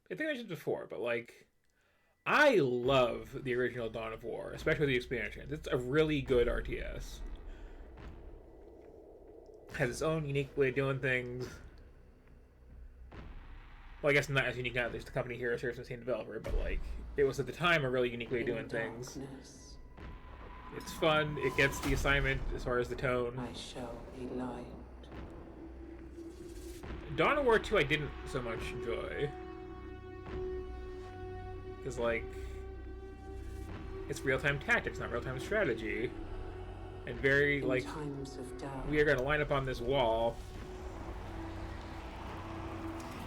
I think I mentioned before, but like, I love the original Dawn of War, especially the expansion. It's a really good RTS. Has its own unique way of doing things. Well, I guess not as unique now. There's the company here serves the same developer, but like, it was at the time a really unique way of doing things. It's fun. It gets the assignment as far as the tone. I shall be light. Dawn of War 2 I didn't so much enjoy. Because, like, it's real-time tactics, not real-time strategy. And very, like, we are going to line up on this wall.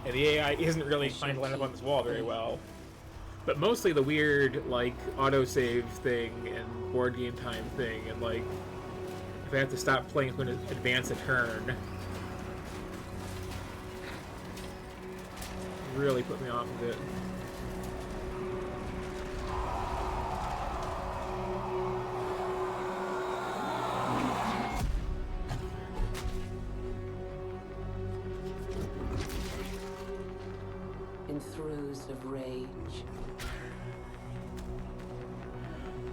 And the AI isn't really inclined to line up on this wall very well. But mostly the weird, like, autosave thing and board game time thing. And, like, if I have to stop playing, it's going to advance a turn. Really put me off of it. In throes of rage.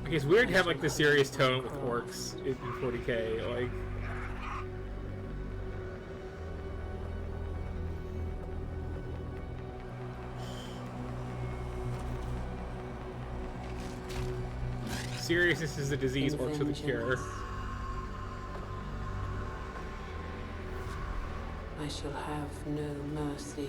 Okay, it's weird to have like the serious tone with orcs in 40k. Like, seriousness is a disease, orcs are the cure. I shall have no mercy.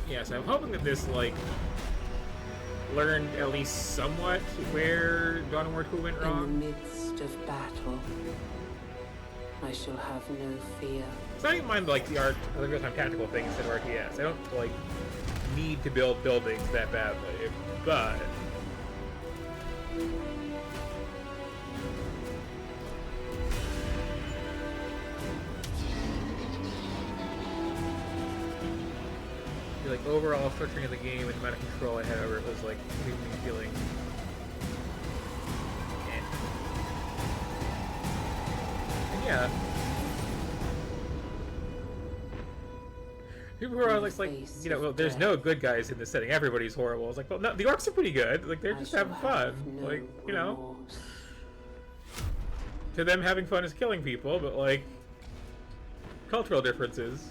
Yeah, so I'm hoping that this, like, learned at least somewhat where Dawn of War 2 went wrong. In the midst of battle, I shall have no fear. So I don't mind, like, the real-time tactical thing instead of RTS. I don't, like, need to build buildings that badly, but like overall structuring of the game and the amount of control I had over it was like leaving me feeling and yeah. People who are like you know, well, there's no good guys in this setting. Everybody's horrible. It's like, well, no, the orcs are pretty good. Like, they're just having fun. Like, you know, to them, having fun is killing people. But like, cultural differences.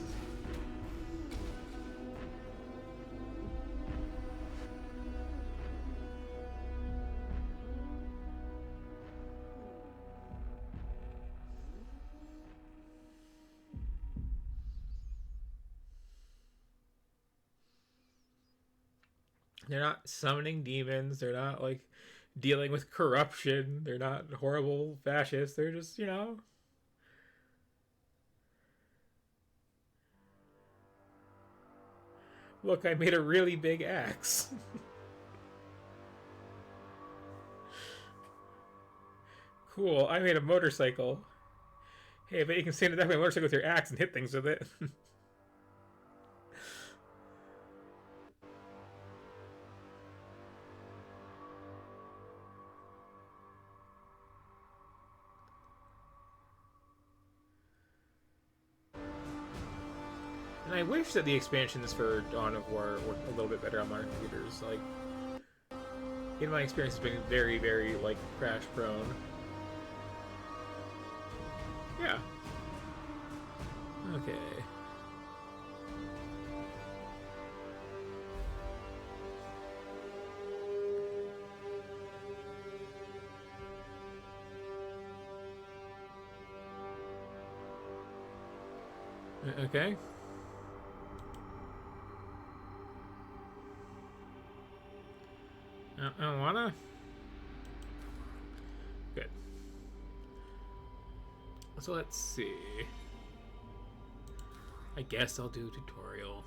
They're not summoning demons. They're not, like, dealing with corruption. They're not horrible fascists. They're just, you know... Look, I made a really big axe. Cool, I made a motorcycle. Hey, I bet you can stand at that my motorcycle with your axe and hit things with it. And I wish that the expansions for Dawn of War were a little bit better on modern computers. Like, in my experience, it's been very, very, like, crash prone. Yeah. Okay. Okay. I don't wanna. Good. So let's see. I guess I'll do tutorial.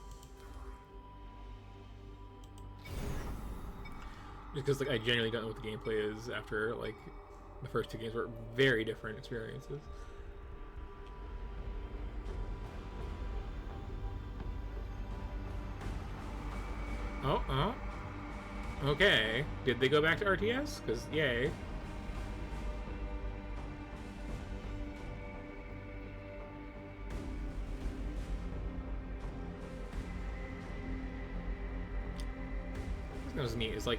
Because like I genuinely don't know what the gameplay is after like the first two games were very different experiences. Oh. Okay. Did they go back to RTS? Because, yay. That was neat. It's like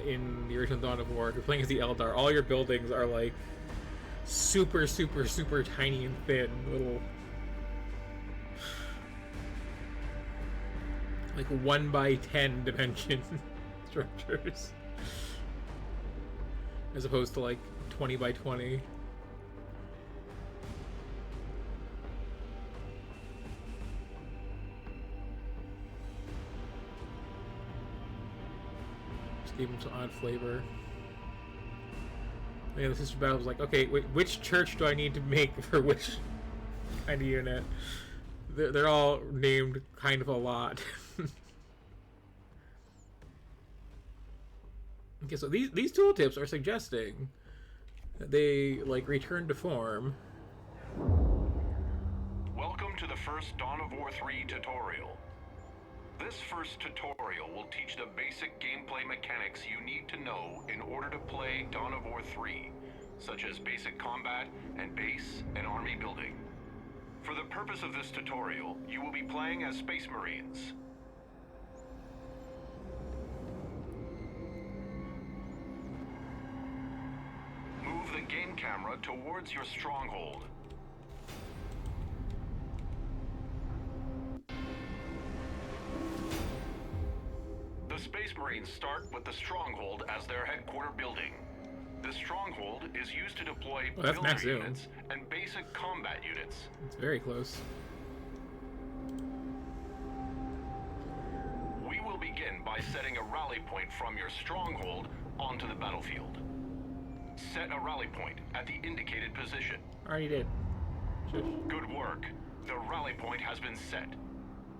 in the original Dawn of War, if you're playing as the Eldar, all your buildings are like super, super, super tiny and thin, little like 1x10 dimension structures, as opposed to like 20x20. Gave him some odd flavor. Yeah, the Sister Battle was like, okay, wait, which church do I need to make for which kind of unit? They're all named kind of a lot. Okay, so these tooltips are suggesting that they like return to form. Welcome to the first Dawn of War 3 tutorial. This first tutorial will teach the basic gameplay mechanics you need to know in order to play Dawn of War 3, such as basic combat and base and army building. For the purpose of this tutorial, you will be playing as Space Marines. Move the game camera towards your stronghold. The Space Marines start with the Stronghold as their headquarter building. The Stronghold is used to deploy builder units and basic combat units. It's very close. We will begin by setting a rally point from your Stronghold onto the battlefield. Set a rally point at the indicated position. Already did. Shush. Good work. The rally point has been set.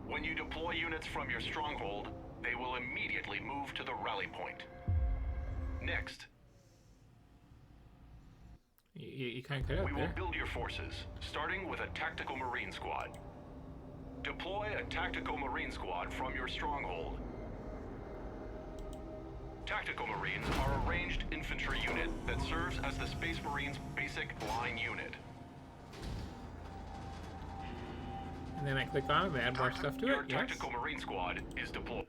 When you deploy units from your Stronghold, they will immediately move to the rally point. Next, you kind of cut out we will there. build your forces, starting with a tactical Marine squad. Deploy a tactical Marine squad from your Stronghold. Tactical Marines are a ranged infantry unit that serves as the Space Marines' basic line unit. And then I click on it and add more stuff to it. Your Yes. tactical Marine squad is deployed.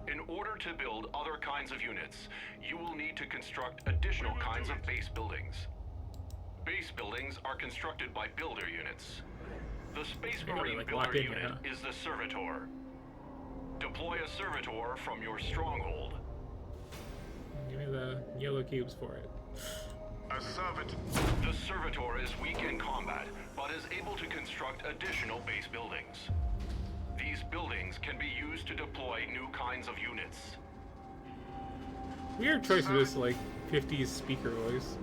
In order to build other kinds of units, you will need to construct additional kinds of base buildings. Base buildings are constructed by builder units. The Space Marine like builder lock in unit here, is the Servitor. Deploy a Servitor from your Stronghold. Give me the yellow cubes for it. A Servitor. The Servitor is weak in combat, but is able to construct additional base buildings. These buildings can be used to deploy new kinds of units. Weird choice of this like 50s speaker voice.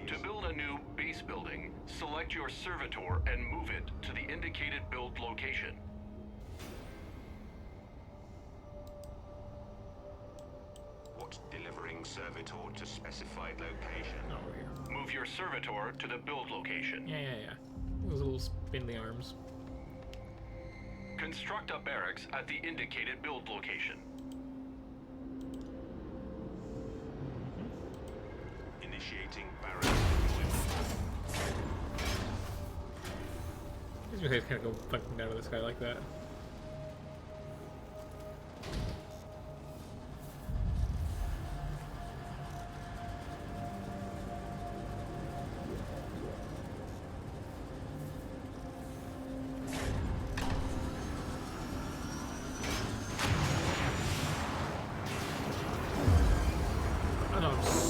To build a new base building, select your Servitor and move it to the indicated build location. Delivering Servitor to specified location. Oh, over here. Move your Servitor to the build location. Yeah. Those little spindly arms. Construct a barracks at the indicated build location. Initiating barracks deployment. These guys kind of go fucking down to this guy like that.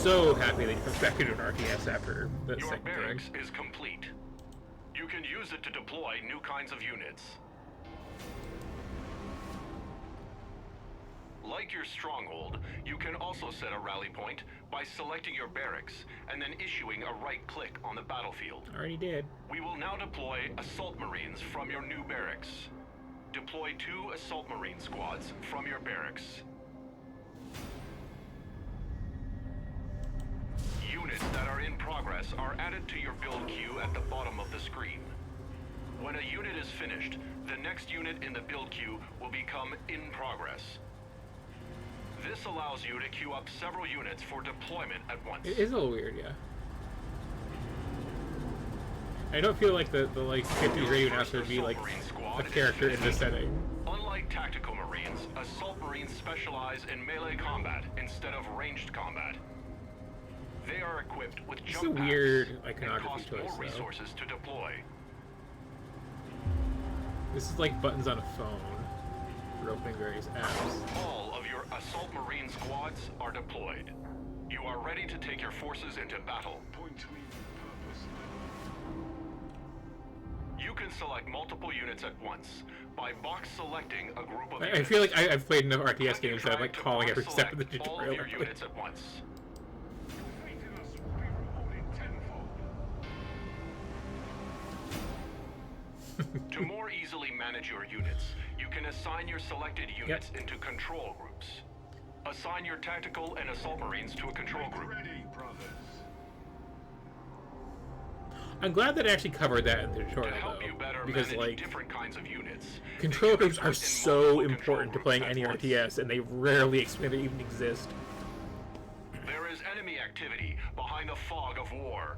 So happy that he comes back into an RTS after the Your second barracks game. is complete. You can use it to deploy new kinds of units. Like your Stronghold, you can also set a rally point by selecting your barracks and then issuing a right click on the battlefield. Already did. We will now deploy Assault Marines from your new barracks. Deploy 2 Assault Marine squads from your barracks. Units that are in progress are added to your build queue at the bottom of the screen. When a unit is finished, the next unit in the build queue will become in progress. This allows you to queue up several units for deployment at once. It is a little weird, yeah. I don't feel like the like 50s radio announcer would be like a character in this setting. Unlike tactical Marines, assault Marines specialize in melee combat instead of ranged combat. They are equipped with It's a jump weird packs and iconography cost choice, more though. resources to deploy. This is like buttons on a phone for opening various apps. All of your assault Marine squads are deployed. You are ready to take your forces into battle. You can select multiple units at once by box selecting a group of units. I feel like I've played enough RTS games that I'm like Try to calling every box step of the select all of tutorial. your units at once. To more easily manage your units, you can assign your selected units into control groups. Assign your tactical and assault Marines to a control group. I'm glad that I actually covered that in the To tutorial, help you though, better because manage like different kinds of units, control they can groups be are put in so multiple important to control playing groups any at once. RTS, and they rarely explain they even exist. There is enemy activity behind the fog of war.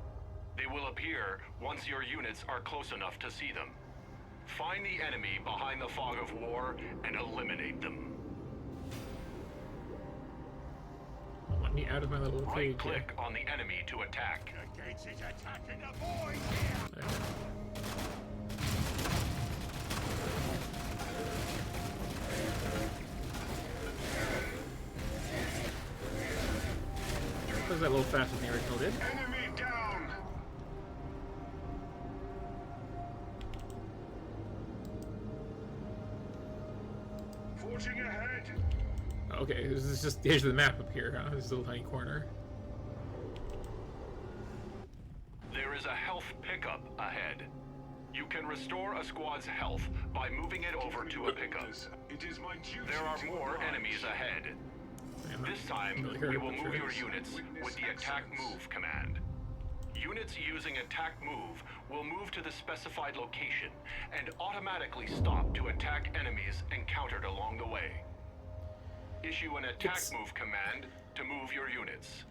They will appear once your units are close enough to see them. Find the enemy behind the fog of war and eliminate them. Let me out of my little cage. Right-click on the enemy to attack. Was that a little faster than the original did? Enemy down! Forging ahead! Okay, this is just the edge of the map up here, huh? This little tiny corner. There is a health pickup ahead. You can restore a squad's health by moving it over to a pickup. It is my duty. There are more enemies ahead. This time, we will move your units with the attack move command. Units using attack move will move to the specified location and automatically stop to attack enemies encountered along the way. Issue an attack move command to move your units.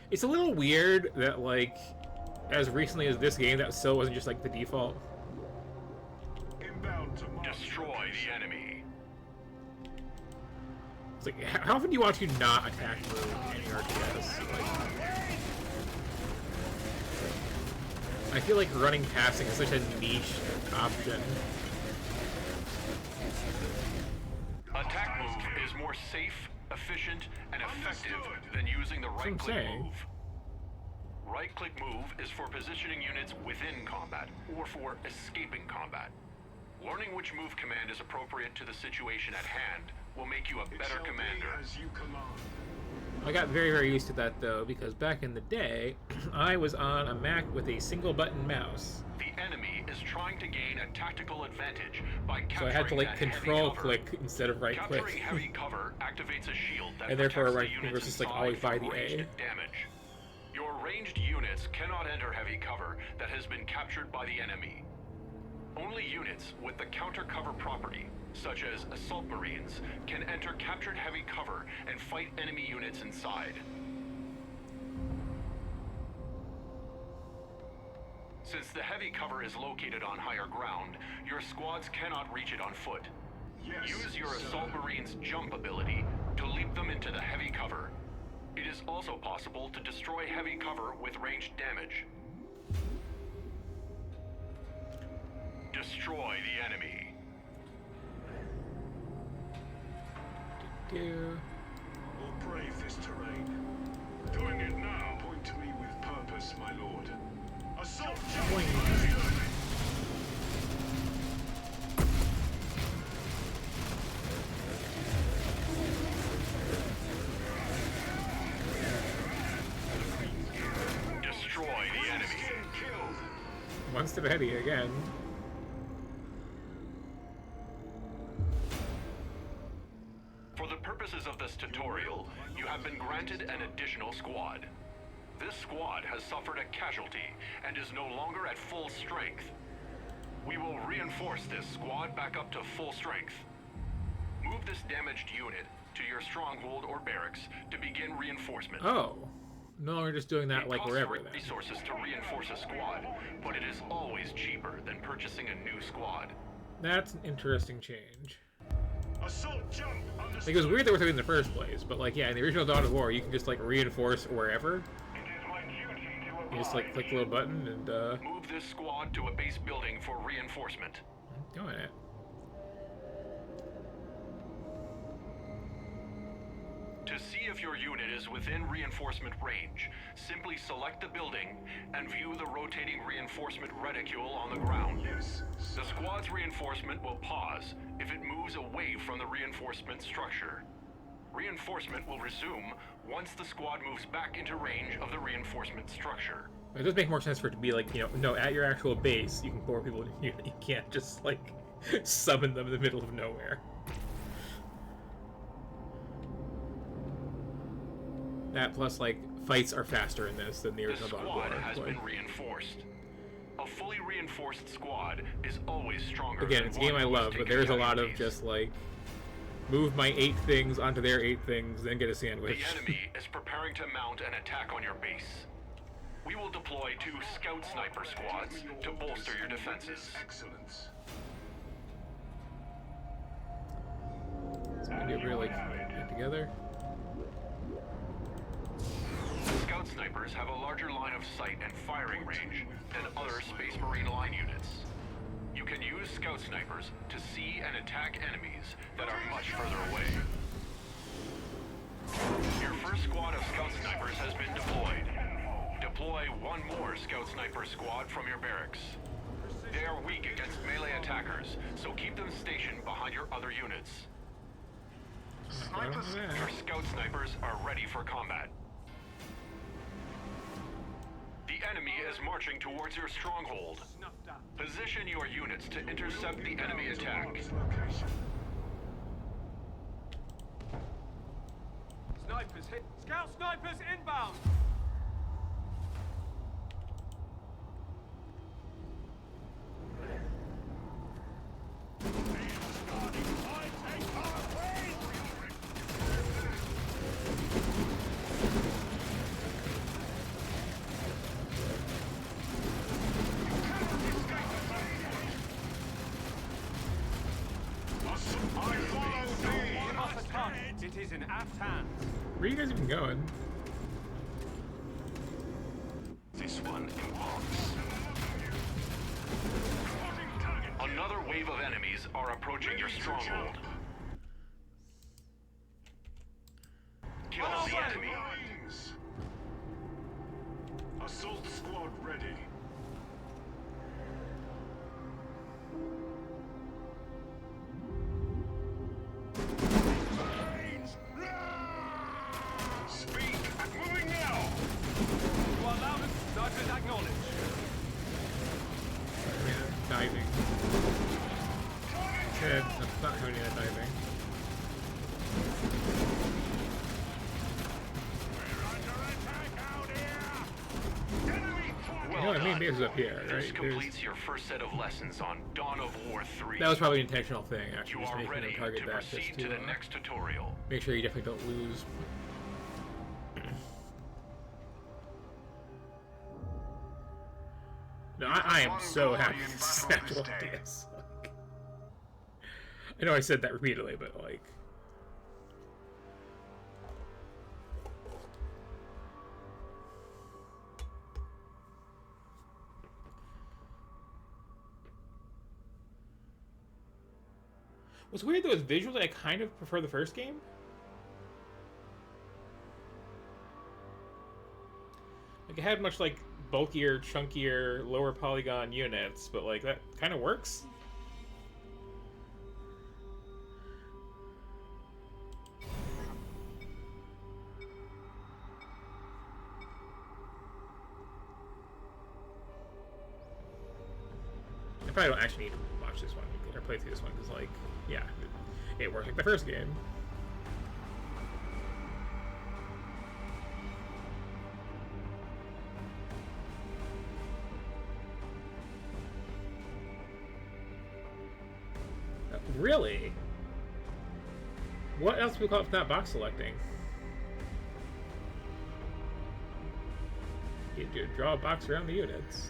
It's a little weird that, like, as recently as this game, that still wasn't just, like, the default. Inbound to Destroy the enemy. It's like, how often do you want to not attack move in any RTS? Like, I feel like running passing is such a niche option. Attack move is more safe, efficient, and effective than using the right-click saying. move. Right-click move is for positioning units within combat or for escaping combat. Learning which move command is appropriate to the situation at hand will make you a better commander. As you command. I got very, very used to that, though, because back in the day, I was on a Mac with a single-button mouse. The enemy is trying to gain a tactical advantage by capturing So I had to, like, that heavy control cover. click instead of right-click. Capturing heavy cover activates a shield that And therefore, protects right the finger units is just, like, inside always by from the A. ranged damage. Your ranged units cannot enter heavy cover that has been captured by the enemy. Only units with the counter cover property, such as assault Marines, can enter captured heavy cover and fight enemy units inside. Since the heavy cover is located on higher ground, your squads cannot reach it on foot. Yes, Use your sir. assault Marines' jump ability to leap them into the heavy cover. It is also possible to destroy heavy cover with ranged damage. Destroy the enemy. Or brave this terrain. Doing it now. Point to me with purpose, my lord. Assault Destroy the enemy. killed. One step ahead of you again. For the purposes of this tutorial, you have been granted an additional squad. This squad has suffered a casualty and is no longer at full strength. We will reinforce this squad back up to full strength. Move this damaged unit to your stronghold or barracks to begin reinforcement. Oh. No, we're just doing that like wherever then. Resources to reinforce a squad, but it is always cheaper than purchasing a new squad. That's an interesting change. Assault jump. Like, it was weird that we're doing it in the first place, but like, yeah, in the original Dawn of War, you can just like reinforce wherever. You just like click the little button and move this squad to a base building for reinforcement. Go on it. To see if your unit is within reinforcement range, simply select the building and view the rotating reinforcement reticule on the ground. Yes. The squad's reinforcement will pause if it moves away from the reinforcement structure. Reinforcement will resume once the squad moves back into range of the reinforcement structure. It does make more sense for it to be like, you know, no, at your actual base, you can pour people in your unit. You can't just like summon them in the middle of nowhere. That plus, like, fights are faster in this than the original Dawn of War. The squad has been reinforced. A fully reinforced squad is always stronger. Again, it's a game I love, but there's a lot of just, like, move my 8 things onto their 8 things, then get a sandwich. The enemy is preparing to mount an attack on your base. We will deploy 2 scout sniper squads to bolster your defenses. Excellence. So maybe if we like get together. Scout snipers have a larger line of sight and firing range than other Space Marine line units. You can use scout snipers to see and attack enemies that are much further away. Your first squad of scout snipers has been deployed. Deploy 1 more scout sniper squad from your barracks. They are weak against melee attackers, so keep them stationed behind your other units. Your scout snipers are ready for combat. The enemy is marching towards your stronghold. Position your units to intercept the enemy attack. Snipers hit. Scout snipers inbound. It is in aft hands. Where are you guys even going? This one in box. Another wave of enemies are approaching your stronghold. Kill the enemy. Assault squad ready. Speak! Moving now! You are loudest. Snipers acknowledged. Diving. Good. That's not having any diving. Well You know what I mean? done. Base is up here, This right? completes your first set of lessons on Dawn of War 3. That was probably an intentional thing, actually, You just are making ready them target to that proceed just to to the next tutorial. make sure you definitely don't lose. No, I am so happy with this actual DS. I know I said that repeatedly, but like... What's weird though is visually I kind of prefer the first game. Like it had much like bulkier, chunkier, lower polygon units, but like that kind of works. I probably don't actually need to watch this one or play through this one because, like, yeah, it worked like the first game. Really? What else do we call it if not box selecting? You do draw a box around the units.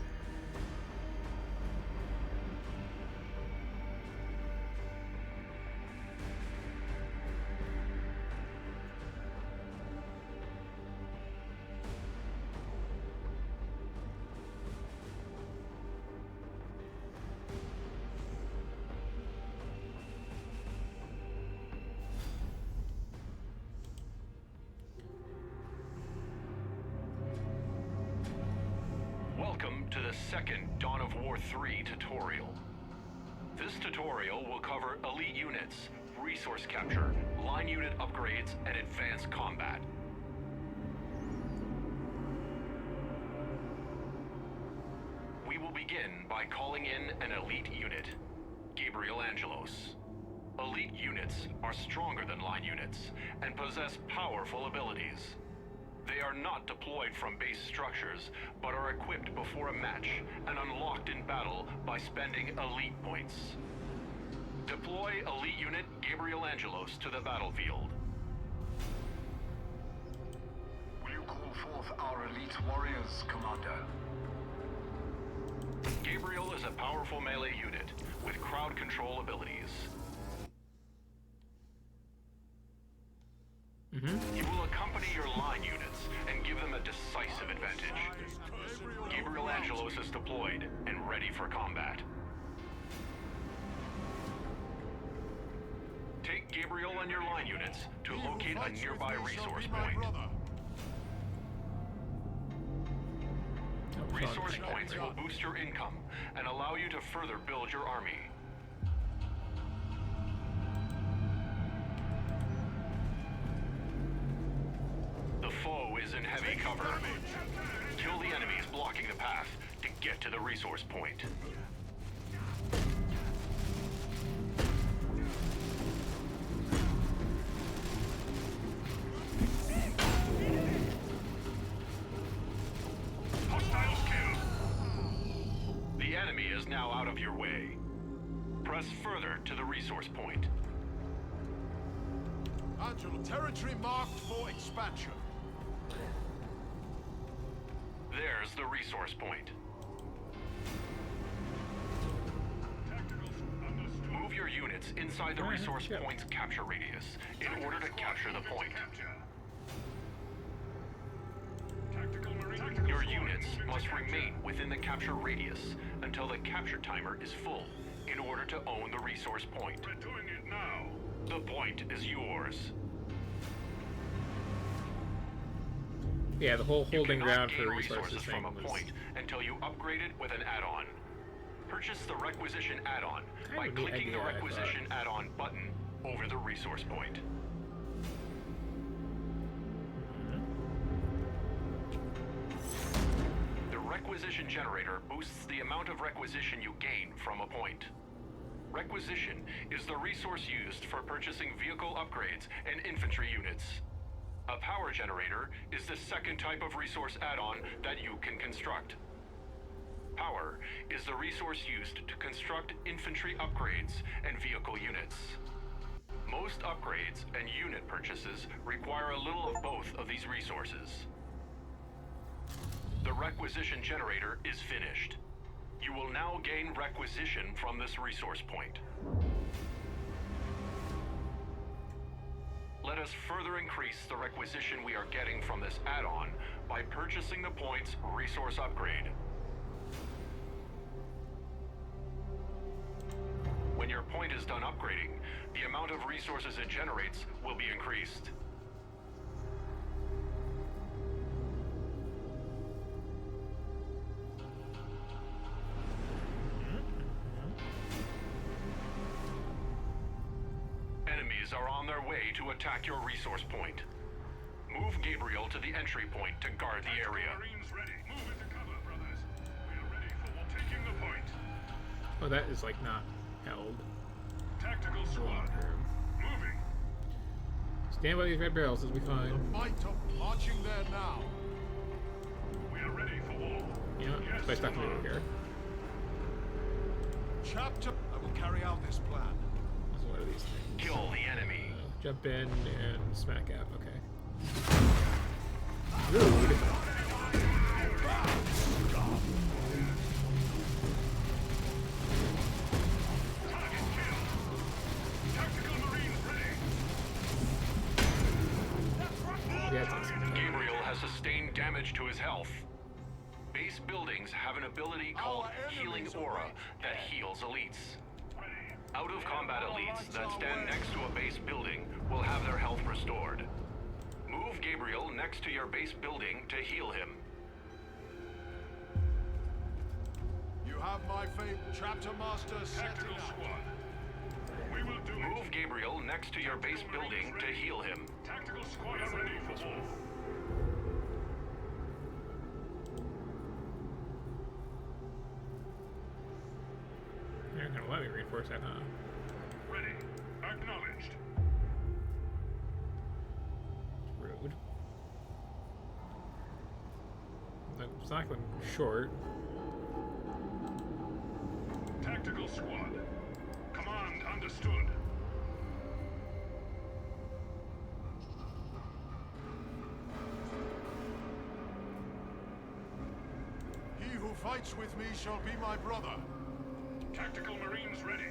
Welcome to the second Dawn of War 3 tutorial. This tutorial will cover elite units, resource capture, line unit upgrades, and advanced combat. We will begin by calling in an elite unit, Gabriel Angelos. Elite units are stronger than line units and possess powerful abilities. They are not deployed from base structures, but are equipped before a match and unlocked in battle by spending elite points. Deploy elite unit Gabriel Angelos to the battlefield. Will you call forth our elite warriors, Commander? Gabriel is a powerful melee unit with crowd control abilities. You will accompany your line units and give them a decisive advantage. Gabriel Angelos is deployed and ready for combat. Take Gabriel and your line units to locate a nearby resource point. Resource points will boost your income and allow you to further build your army. The foe is in heavy cover. Kill the enemies blocking the path to get to the resource point. Hostiles killed. The enemy is now out of your way. Press further to the resource point. Angelo, territory marked for expansion. There's the resource point. Move your units inside the resource point's capture radius in order to capture the point. Your units must remain within the capture radius until the capture timer is full in order to own the resource point. We're doing it now. The point is yours. Yeah, the whole holding You ground cannot for gain resources thing from a was... point until you upgrade it with an add-on. Purchase the requisition add-on by clicking the requisition add-on button over the resource point. The requisition generator boosts the amount of requisition you gain from a point. Requisition is the resource used for purchasing vehicle upgrades and infantry units. A power generator is the second type of resource add-on that you can construct. Power is the resource used to construct infantry upgrades and vehicle units. Most upgrades and unit purchases require a little of both of these resources. The requisition generator is finished. You will now gain requisition from this resource point. Let us further increase the requisition we are getting from this add-on by purchasing the point's resource upgrade. When your point is done upgrading, the amount of resources it generates will be increased. Enemies are on their way to attack your resource point. Move Gabriel to the entry point to guard the area. Marines ready. Move into cover, brothers. We are ready for taking the point. Oh, that is, like, not held. Tactical squad. Moving. Stand by these red barrels as we find. Might of marching there now. We are ready for war. You know, Yes, so I stuck me over here. Chapter. I will carry out this plan. This these things. Kill the enemy. Jump in and smack out. Okay. Rude. Gabriel has sustained damage to his health. Base buildings have an ability called Healing Aura that heals elites. Out-of-combat elites that stand next to a base building will have their health restored. Move Gabriel next to your base building to heal him. You have my faith, Chapter Master Tactical Squad. We will do it. Move Gabriel next to your base building to heal him. Tactical Squad are ready for war. They're gonna let me reinforce that, huh? Ready. Acknowledged. Rude. It's not going short. Tactical Squad. Command understood. He who fights with me shall be my brother. Tactical Marines ready.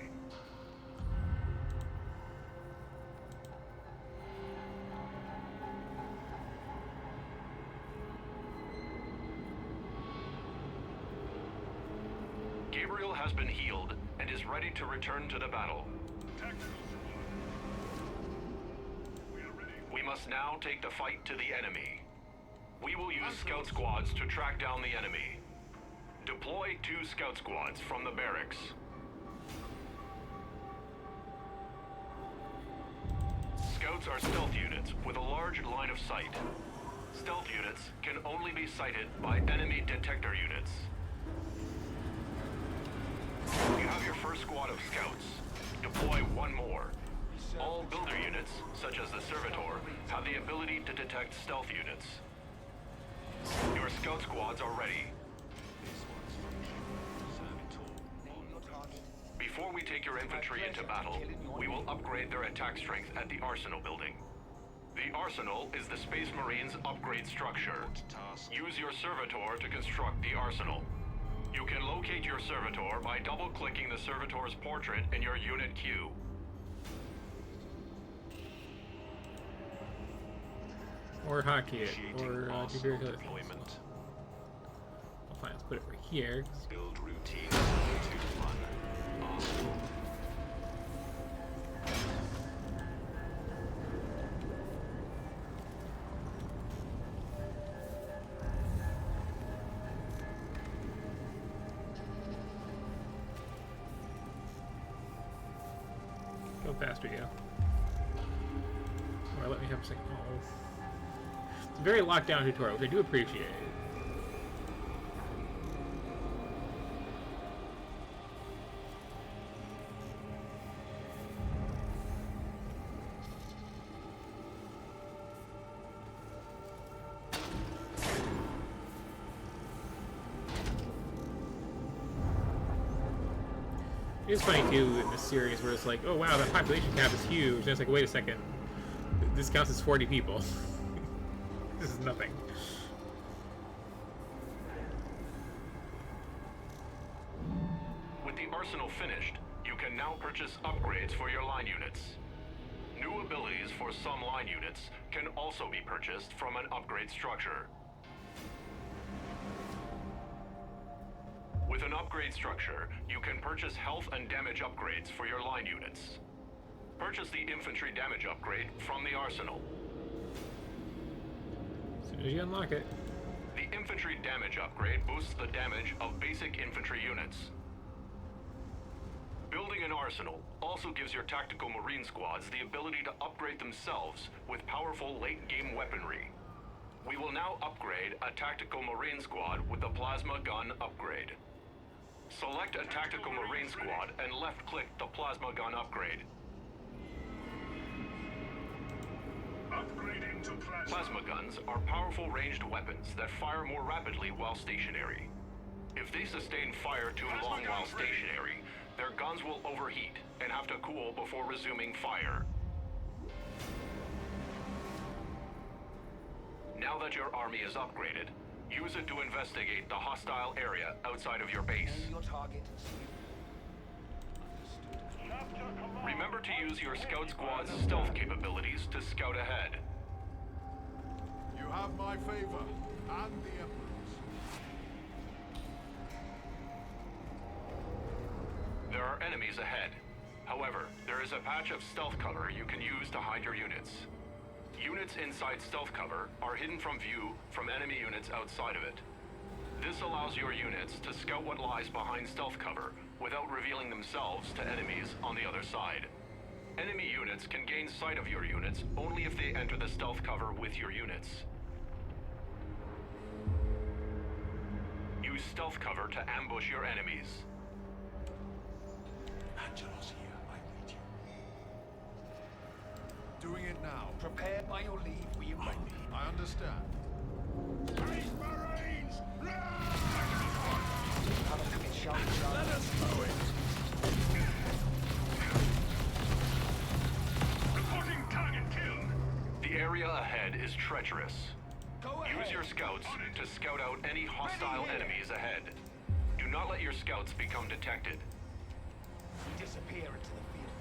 Gabriel has been healed and is ready to return to the battle. Tactical Squad. We are ready. We must now take the fight to the enemy. We will use scout squads to track down the enemy. Deploy 2 scout squads from the barracks. Scouts are stealth units with a large line of sight. Stealth units can only be sighted by enemy detector units. You have your first squad of scouts. Deploy 1 more. All builder units, such as the Servitor, have the ability to detect stealth units. Your scout squads are ready. Before we take your infantry into battle, we will upgrade their attack strength at the Arsenal building. The Arsenal is the Space Marines' upgrade structure. Use your Servitor to construct the Arsenal. You can locate your Servitor by double-clicking the Servitor's portrait in your unit queue. Or hotkey it. Or do very good deployment. Well, fine, let's put it right here. Build routine 2-1. Arsenal. Go faster, yeah. Or let me have a second. Oh. It's a very locked down tutorial, which I do appreciate. It's funny too in this series where it's like, oh wow, that population cap is huge. And it's like, wait a second, this counts as 40 people. This is nothing. With the arsenal finished, you can now purchase upgrades for your line units. New abilities for some line units can also be purchased from an upgrade structure. With an upgrade structure, you can purchase health and damage upgrades for your line units. Purchase the infantry damage upgrade from the arsenal. As soon as you unlock it. The infantry damage upgrade boosts the damage of basic infantry units. Building an arsenal also gives your tactical marine squads the ability to upgrade themselves with powerful late-game weaponry. We will now upgrade a tactical marine squad with the plasma gun upgrade. Select a tactical marine squad and left-click the plasma gun upgrade. Upgrading to Plasma guns are powerful ranged weapons that fire more rapidly while stationary. If they sustain fire too long while stationary, Their guns will overheat and have to cool before resuming fire. Now that your army is upgraded, use it to investigate the hostile area outside of your base. Your target. Remember to use your scout squad's stealth capabilities to scout ahead. You have my favor and the Emperor's. There are enemies ahead. However, there is a patch of stealth cover you can use to hide your units. Units inside stealth cover are hidden from view from enemy units outside of it. This allows your units to scout what lies behind stealth cover without revealing themselves to enemies on the other side. Enemy units can gain sight of your units only if they enter the stealth cover with your units. Use stealth cover to ambush your enemies. Angelos here, I read you. Doing it now. Prepare by your leave, we await. I understand. Space Marines! Have a look at shot. Let us know it! Reporting target killed! The area ahead is treacherous. Go ahead. Use your scouts to scout out any hostile enemies ahead. Do not let your scouts become detected. Disappear into the field.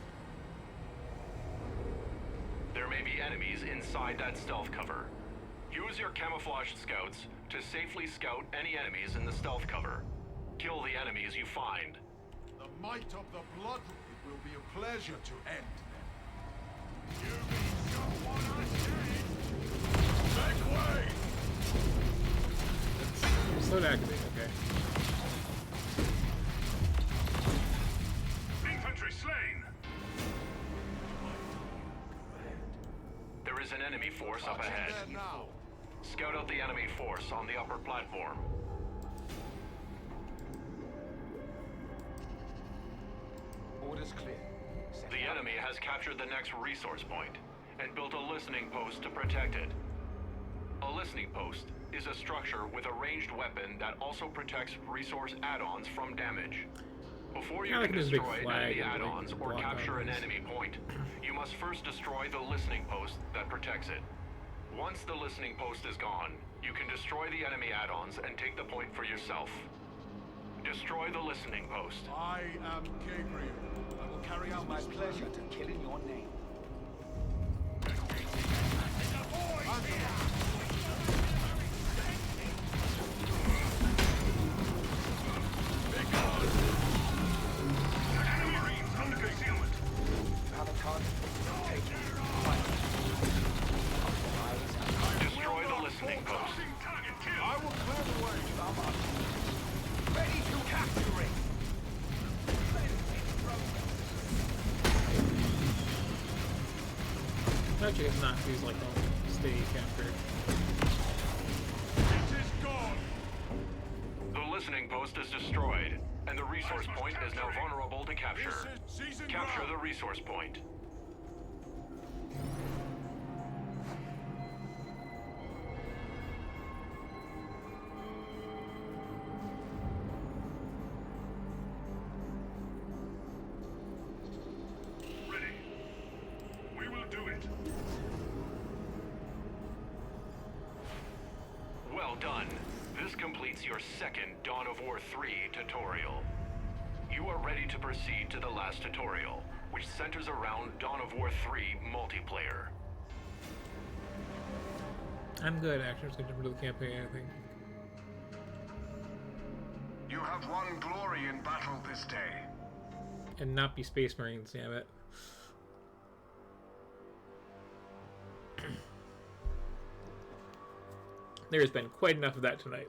There may be enemies inside that stealth cover. Use your camouflaged scouts to safely scout any enemies in the stealth cover. Kill the enemies you find. The might of the blood will be a pleasure to end them. You mean someone I said? Make way! Slow to activate, okay. Infantry slain! There is an enemy force up ahead. There now. Scout out the enemy force on the upper platform. Orders clear. Set The up. enemy has captured the next resource point and built a listening post to protect it. A listening post is a structure with a ranged weapon that also protects resource add-ons from damage. Before you Yeah, like can this big destroy flag enemy and, like, add-ons or block capture an on this. enemy point, you must first destroy the listening post that protects it. Once the listening post is gone, you can destroy the enemy add-ons and take the point for yourself. Destroy the listening post. I am Gabriel. I will carry out My pleasure to kill in your name. Enemy Marines under concealment. You have a target. Take it. Destroy the listening post. Target kill. I will clear the way. Ready to capture it. Actually, it's not. These like don't stay captured. It is gone. The listening post is destroyed, and the resource point is now vulnerable to capture. This is season Capture ground. the resource point. Ready. We will do it. Well done. This completes your second Dawn of War 3 tutorial. You are ready to proceed to the last tutorial, which centers around Dawn of War 3 multiplayer. I'm good, actually. I'm just gonna jump into the campaign, I think. You have won glory in battle this day. And not be Space Marines, damn it. There's been quite enough of that tonight.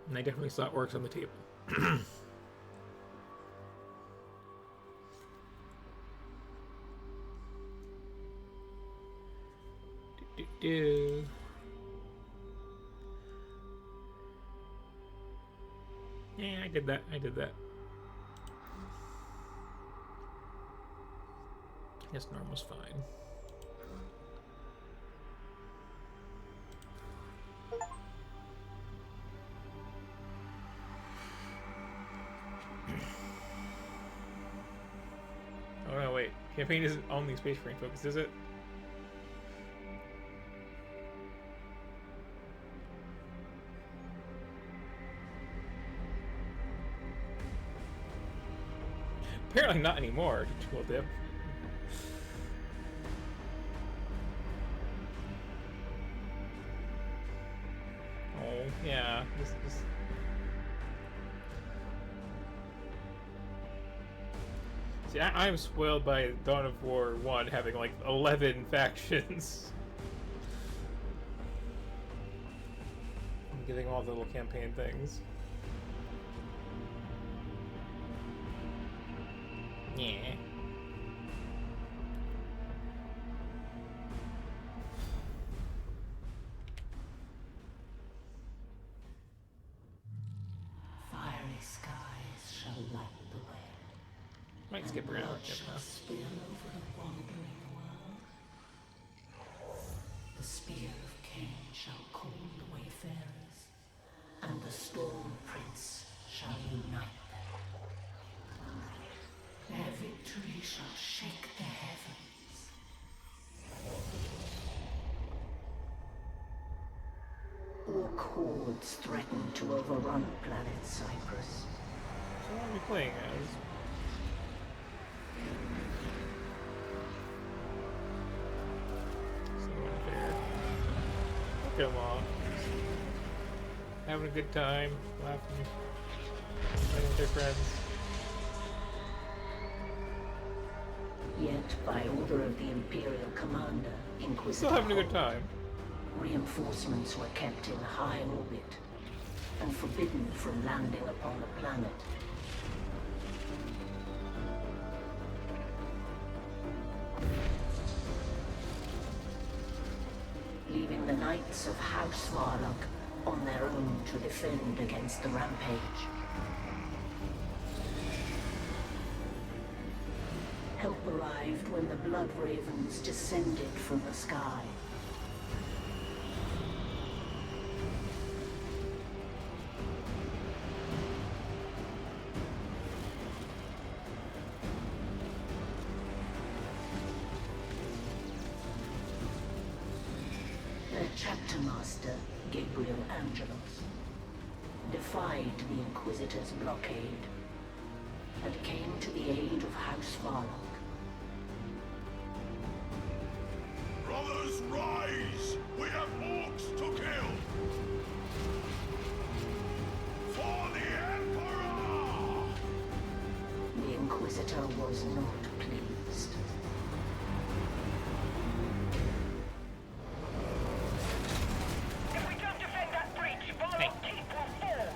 And I definitely saw orcs on the table. do. Yeah, I did that. I did that. I guess normal's fine. Campaign isn't only Space Marine focused, is it? Apparently not anymore. Cool dip. Oh, yeah. This. See, I'm spoiled by Dawn of War 1 having like 11 factions. I'm getting all the little campaign things. Yeah. Fiery skies shall light the way. Might skip around. Blood shall spill over the wandering world. The spear of Cain shall call the wayfarers, and the storm prince shall unite them. Their victory shall shake the heavens. Orc hordes threaten to overrun planet Cyprus. So what are we playing as? So unfair. Look at them all. Having a good time, laughing, playing with their friends. Yet, by order of the Imperial Commander, Inquisitor Still having a good Holt, time. reinforcements were kept in high orbit and forbidden from landing upon the planet. Leaving the Knights of House Varlock on their own to defend against the rampage. Help arrived when the Blood Ravens descended from the sky. Their chapter master, Gabriel Angelos, defied the Inquisitor's blockade and came to the aid of House Varlock. Brothers, rise! We have orcs to kill! For the Emperor! The Inquisitor was not pleased. If we don't defend that breach, Varlock Keep will fall.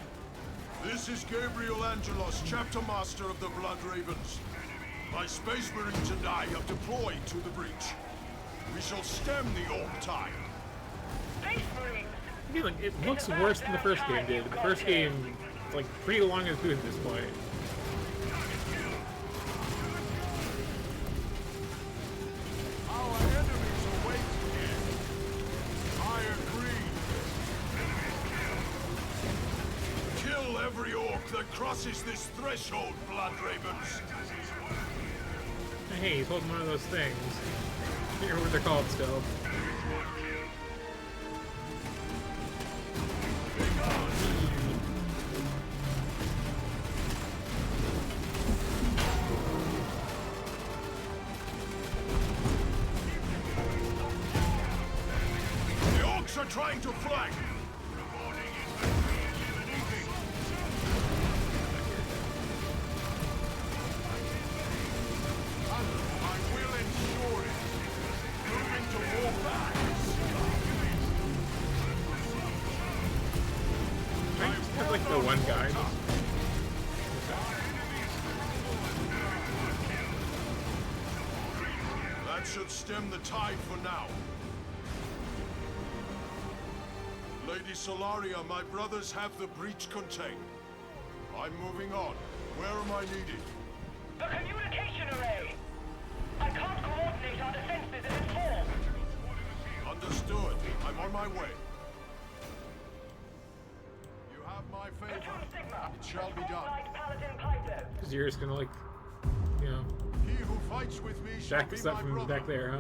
This is Gabriel Angelos, chapter master of the Blood Ravens. My Space Marines and I have deployed to the breach. We shall stem the orc tide. Space Marines! I feel like it looks worse than the first game did. The first game, it's like pretty long in the tooth at this point. Our enemies await here. I agree. Kill every orc that crosses this threshold, Blood Ravens. Hey, he's holding one of those things. I can't remember what they're called still. The orcs are trying to flank. I will ensure it. Moving to war back. I just have like the one guy. That should stem the tide for now. Lady Solaria, my brothers have the breach contained. I'm moving on. Where am I needed? The communication array! I can't coordinate our defenses in its form. Understood. I'm on my way. You have my favor. Platoon Sigma! It shall be done. Light Paladin Python. Because you're just gonna like, you know, He who fights with me shall Back be us my up from brother. back there, huh?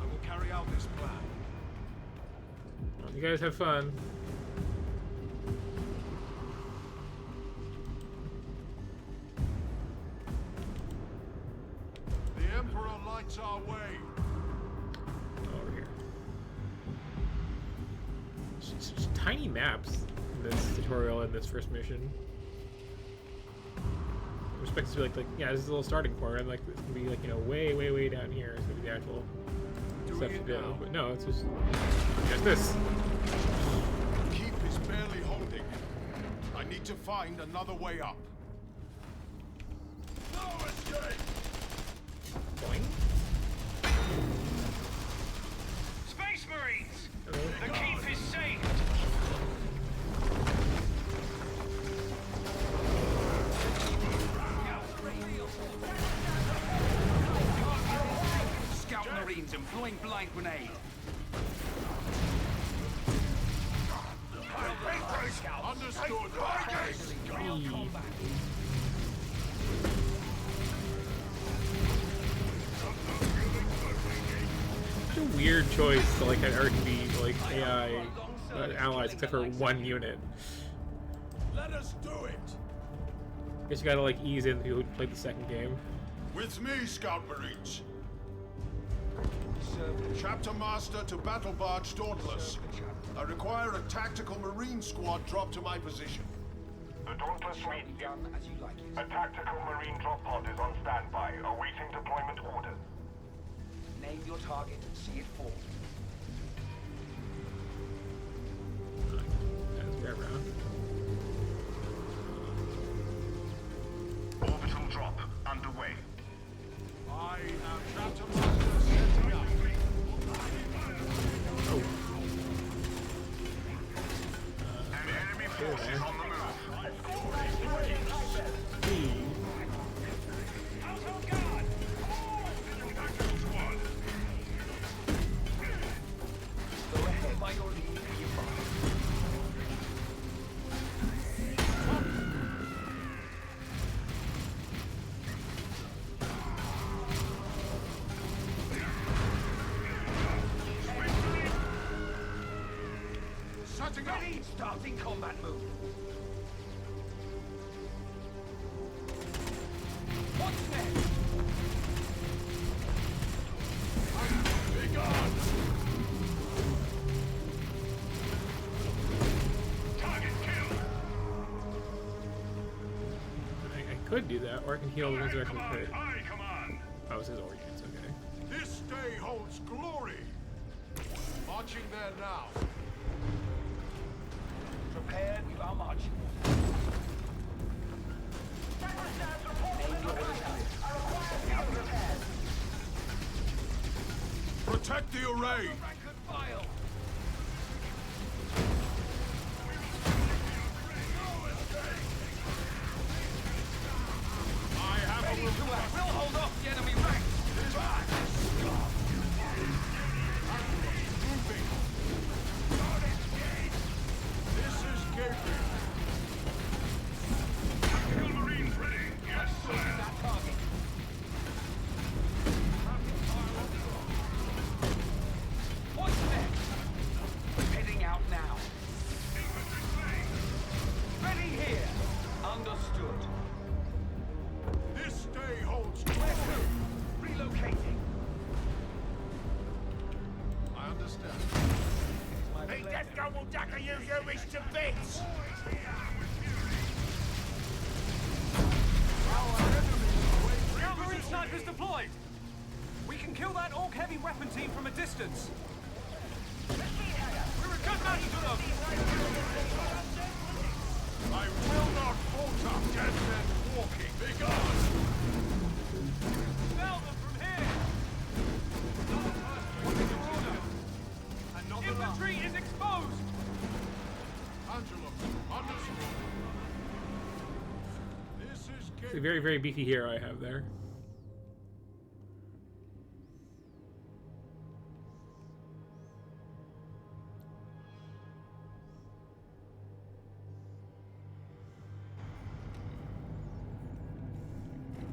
I will carry out this plan. Well, you guys have fun. The Emperor lights our way. Over here. Just tiny maps in this tutorial and this first mission. I expect it to be like yeah, this is a little starting point, and like it's gonna be like, you know, way down here. It's gonna be the actual stuff to do. But no, it's just this. The keep is barely holding. I need to find another way up. No escape! Boing. Space Marines! Hello. The keep is saved! Scout Marines employing blind grenade. Understood. Such a weird choice to like have everything be like AI allies except for one unit. Let us do it. Guess you gotta like ease in the people who played the second game. With me, Scout Marines. Chapter Master to Battle Barge Dauntless. I require a tactical Marine squad drop to my position. The Dauntless reads you. Done as you like it. A tactical marine drop pod is on standby, awaiting deployment orders. Name your target and see it fall. Let's grab around. Orbital drop underway. I am Chapter Master setting up. Oh, An enemy force is on the move. hey. Household guard! Go ahead by your lead and you follow. Setting up. Ready, starting combat move. What's next? Be gone. Target killed. I could do that, or I can heal the ones that actually hurt. High command. Oh, it's his organs, okay. This day holds glory. Marching there now. Prepared with our march. Protect the array. Rank and file. I have Ready a to act. We'll hold off the enemy ranks. moving. This is Gabriel. Tactical marines ready. Yes, sir. That target. What's next? Heading out now. Ready here. Understood. This day holds Where glory. to? Relocating. I understand. The death gun will dagger you to bits. Scout Marine snipers deployed! We can kill that Orc heavy weapon team from a distance. We're a good match to them! I will not falter. Dead men walking. Be gone. Smell them from here! What is your order? And not the last. Infantry is exposed! Angelo, understood. This is It's a Gabriel. very, very beefy hero I have there.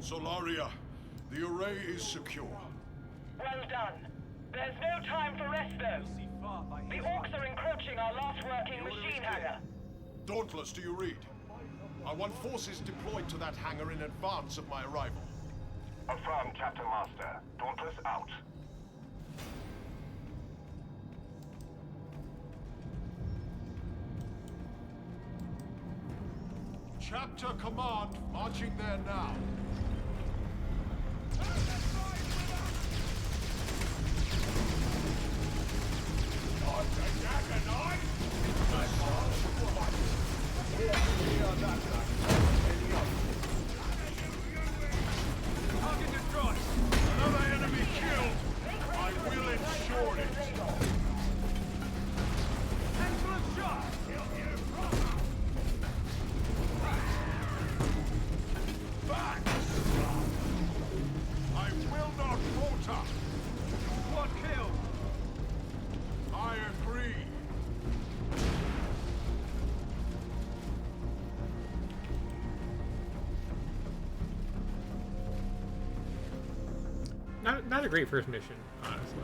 Solaria, The array is secure. Well done. There's no time for rest, though. See far by The his orcs are encroaching our last working machine hangar. Dauntless, do you read? I want forces deployed to that hangar in advance of my arrival. Affirm, Chapter Master. Dauntless out. Chapter Command marching there now. target destroyed. Another enemy killed. I will ensure it. Excellent shot. Back! I will not falter. One kill. I agree. Not a great first mission, honestly.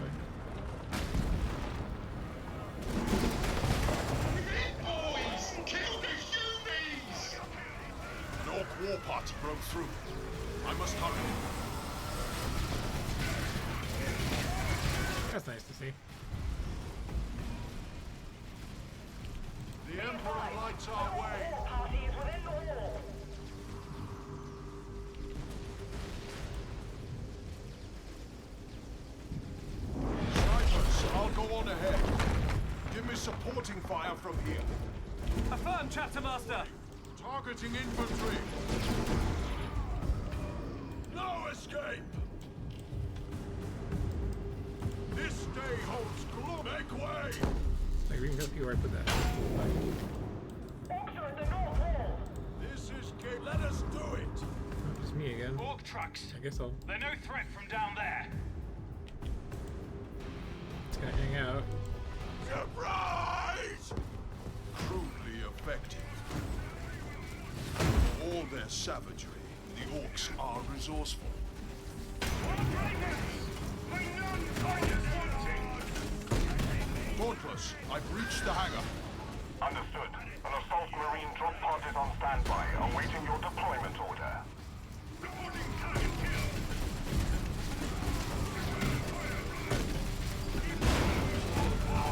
An orc war party broke through. I must hurry. That's nice to see. The Emperor lights our way. All parties within the wall. Snipers, I'll go on ahead. Give me supporting fire from here. Affirm, Chapter Master. Targeting infantry. No escape. This day holds glory. Make way. Like, we can help you right with that. Orcs are at the north wall. This is game. Let us do it. Oh, just me again. Orc trucks. I guess I'll They're no threat from down there. just gonna hang out. Surprise! Crudely effective. All their savagery, the orcs are resourceful. Dauntless, I breached the hangar. Understood. An assault marine drop pod is on standby, awaiting your deployment order.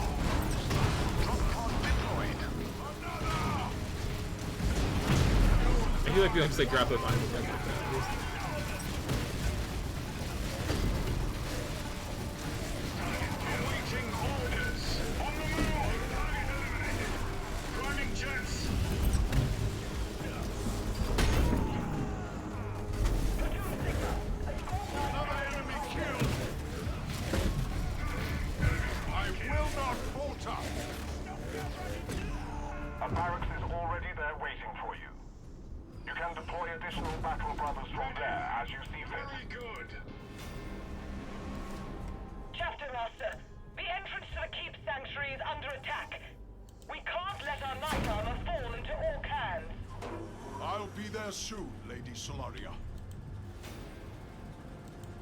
Drop pod deployed. I feel like we don't just like drop those lines like that. Awaiting orders. On the move. Running jets. Another enemy killed. I will not falter. A barracks is already there waiting for you. You can deploy additional battle brothers from there as you see fit. Very good. Chapter Master, the entrance to the Keep Sanctuary is under attack. We can't let our knight armor fall into orc hands. I'll be there soon, Lady Solaria.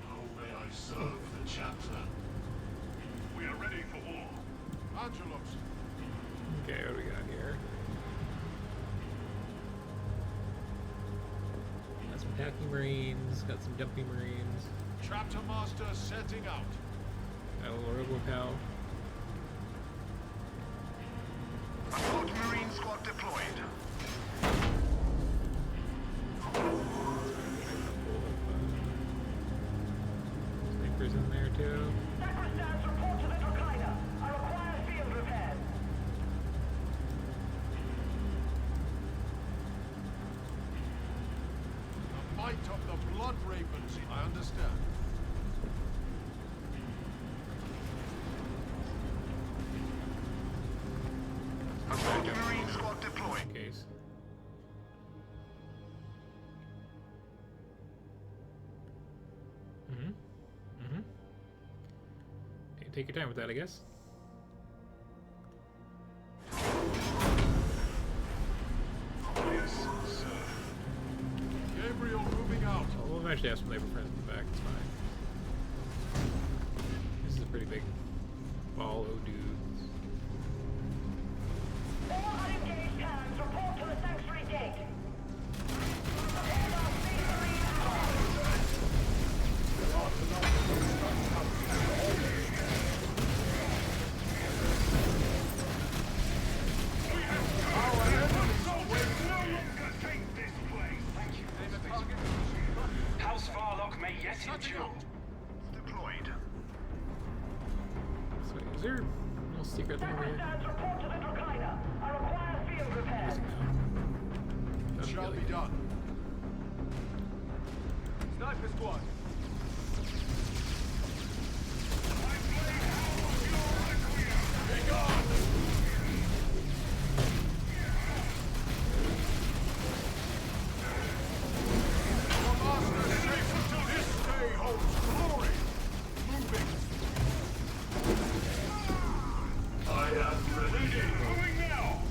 How may I serve the chapter? We are ready for war. Angelos, Okay, what do we got here? Got some attacking marines, got some dumpy marines, Chapter Master setting out. got a little robopal. Assault Marine Squad deployed. Snipers in there too. Sacristans report to the Dracina. I require field repairs. The might of the Blood Ravens, I understand. Assault Marine Squad deployed. Case. Take your time with that, I guess. Yes, sir. Gabriel moving out. We'll eventually actually have some labor friends in the back. It's fine. This is a pretty big ball of dudes. All unengaged hands report to the sanctuary gate. Prepare our Space Marine House Farlock may yet endure. Deployed. So, is there a little secret thing over here? stands report to the Dracina. I require field repairs. It shall be done. Sniper squad. Be gone! Your master safe until this day holds glory. Moving. I am ready. Moving now.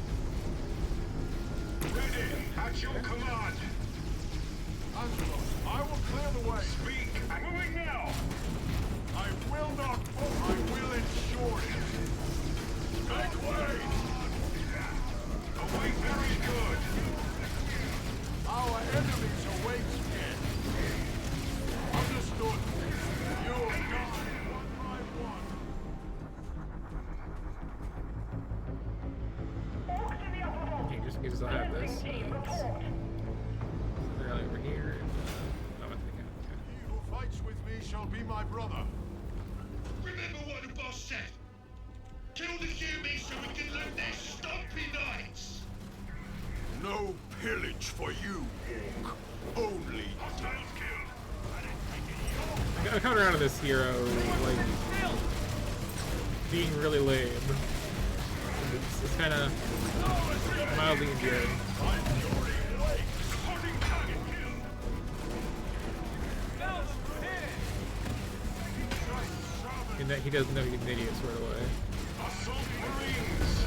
Ready. At your command. Angelo, I will clear the way. Speak. Moving now. I will not. I will ensure it. Make way. Away very good. Our enemies await again. Understood. You'll die one by one. Orcs in the upper vault. Okay, just in case I have this. Team report. They're over here. And, oh, I think He who fights with me shall be my brother. Remember what the boss said. Kill the humans so we can live their stompy nights. No pillage for you, Orc. Only I come around to this hero, like, being really lame. It's kind of mildly endearing. In that he doesn't know he's an idiot sort of way. Assault Marines.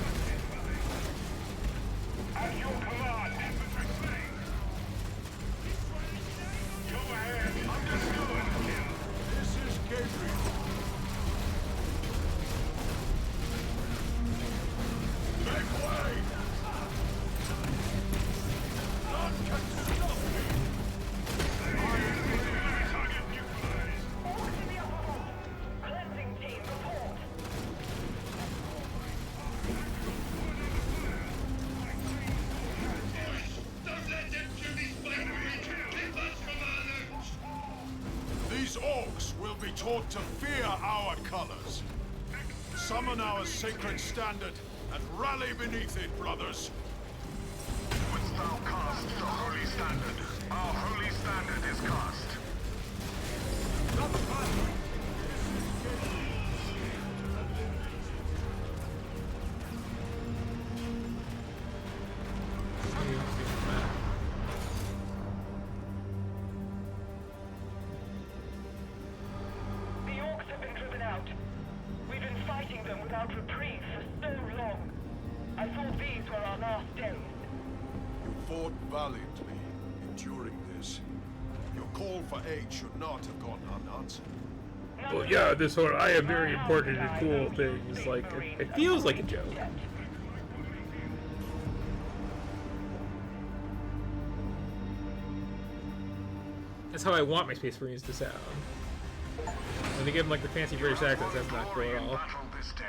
At your command. Go ahead. Understood. this is Gabriel. Make way! None can stop me! Target neutralized. Orcs in the upper vault. Cleansing team report. Don't let them kill these bakeries. Keep us from our loot. These orcs will be taught to fear our colors. Summon our sacred standard and rally beneath it, brothers. Wouldst thou cast the holy standard? Our holy standard is cast. The orcs have been driven out. We've been fighting them without reprieve for so long. I thought these were our last days. You fought valiantly, enduring this. Your call for aid should not have gone unanswered. Well, yeah, this whole I am very important and cool thing is like, it feels like a joke. That's how I want my Space Marines to sound. When they give them like the fancy British accents, that's not cool at all. Battle this day.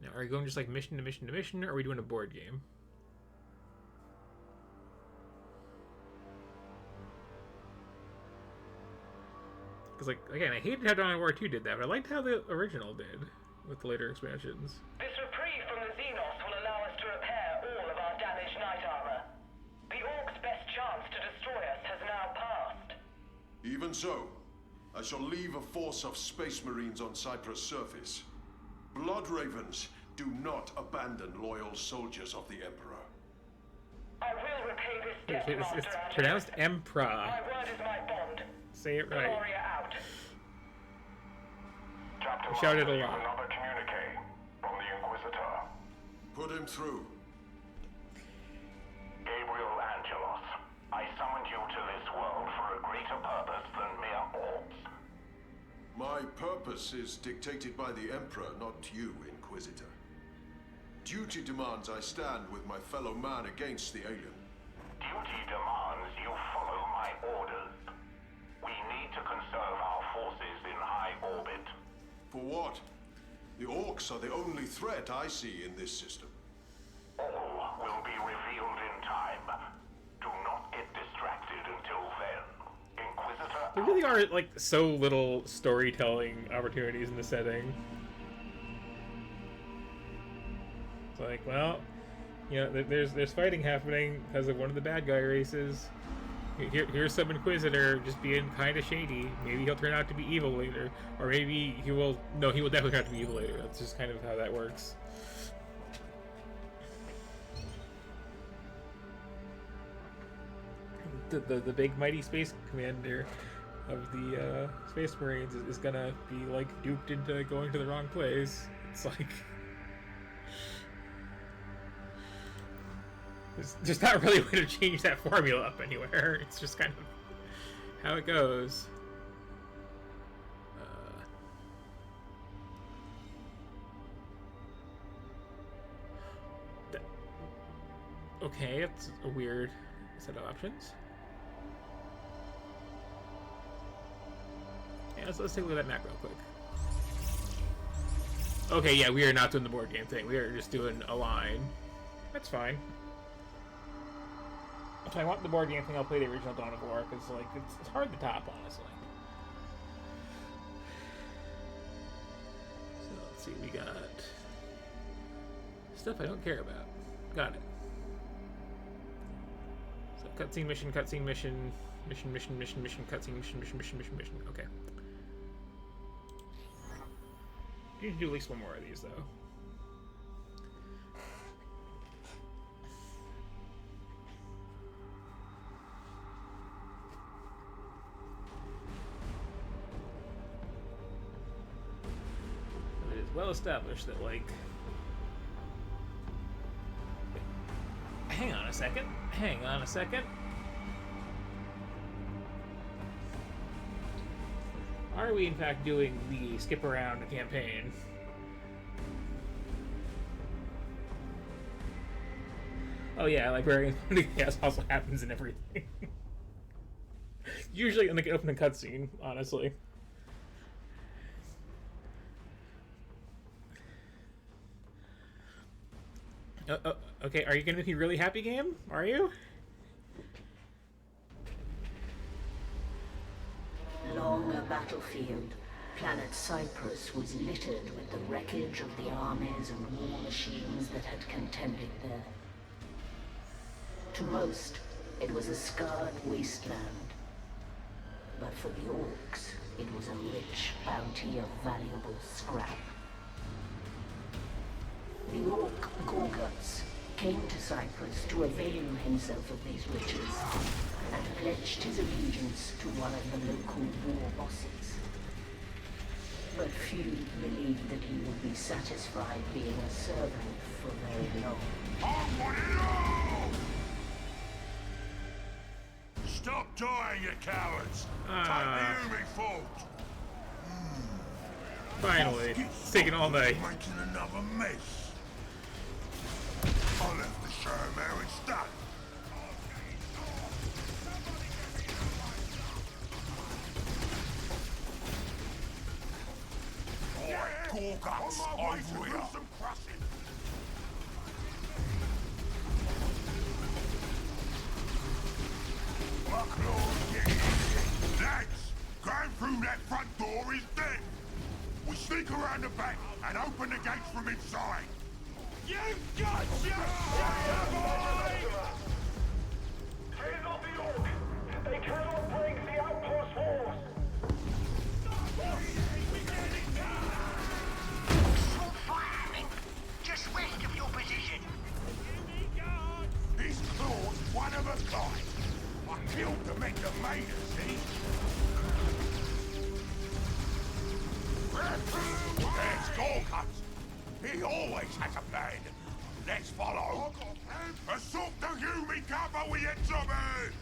Now, are we going just like mission to mission to mission, or are we doing a board game? Because, like, again, I hated how Dawn of War 2 did that, but I liked how the original did with the later expansions. This reprieve from the Xenos will allow us to repair all of our damaged knight armor. The orcs' best chance to destroy us has now passed. Even so, I shall leave a force of space marines on Cyprus' surface. Blood Ravens do not abandon loyal soldiers of the Emperor. I will repay this debt, It's Master Angelus. pronounced Emperor. My word is my bond. Say it right. Gloria out. Captain I shouted a Master, you have lot. another communique from the Inquisitor. Put him through. My purpose is dictated by the Emperor, not you, Inquisitor. Duty demands I stand with my fellow man against the alien. Duty demands you follow my orders. We need to conserve our forces in high orbit. For what? The Orcs are the only threat I see in this system. All will be revealed in time. Do not get distracted until then. Inquisitor... There really are, like, so little storytelling opportunities in the setting. It's like, well, you know, there's fighting happening because of one of the bad guy races. Here's some Inquisitor just being kind of shady. Maybe he'll turn out to be evil later. Or maybe he will... No, he will definitely turn out to be evil later. That's just kind of how that works. The big mighty space commander of the Space Marines is gonna be, like, duped into going to the wrong place. It's like... There's just not really a way to change that formula up anywhere. It's just kind of how it goes. Okay, it's a weird set of options. Yeah, let's take a look at that map real quick. Okay, yeah, we are not doing the board game thing. We are just doing a line. That's fine. If I want the board game thing, I'll play the original Dawn of War, because, like, it's hard to top, honestly. So, let's see, we got stuff I don't care about. Got it. So, cutscene, mission, cutscene, mission, mission, mission, mission, mission, cutscene, mission, mission, mission, mission, mission. Okay. You need to do at least one more of these, though. Well established that, like... Hang on a second. Hang on a second. Are we, in fact, doing the skip around campaign? Oh yeah, like wearing yes also happens in everything. Usually in the opening cutscene, honestly. Okay, are you gonna be really happy, game? Are you? Along a battlefield, planet Cyprus was littered with the wreckage of the armies and war machines that had contended there. To most, it was a scarred wasteland. But for the Orcs, it was a rich bounty of valuable scrap. The Orc Gorguts came to Cyprus to avail himself of these riches, and pledged his allegiance to one of the local war bosses. But few believed that he would be satisfied being a servant for very long. I want it all! Stop dying, you cowards! Take the Umi fort! Finally, it's taking all night. Making another mess. I left the show there instead. Alright, Gorguts, over here. Lads, going through that front door is dead. We sneak around the back and open the gates from inside. You got your Turn off the Orc! They cannot break the outpost walls! Stop firing! Just west of your position. These claws one of a kind. I killed the men that made us, see? There's Gorguts. He always has a plan. Let's follow. Assault the Umi cover with your zombies!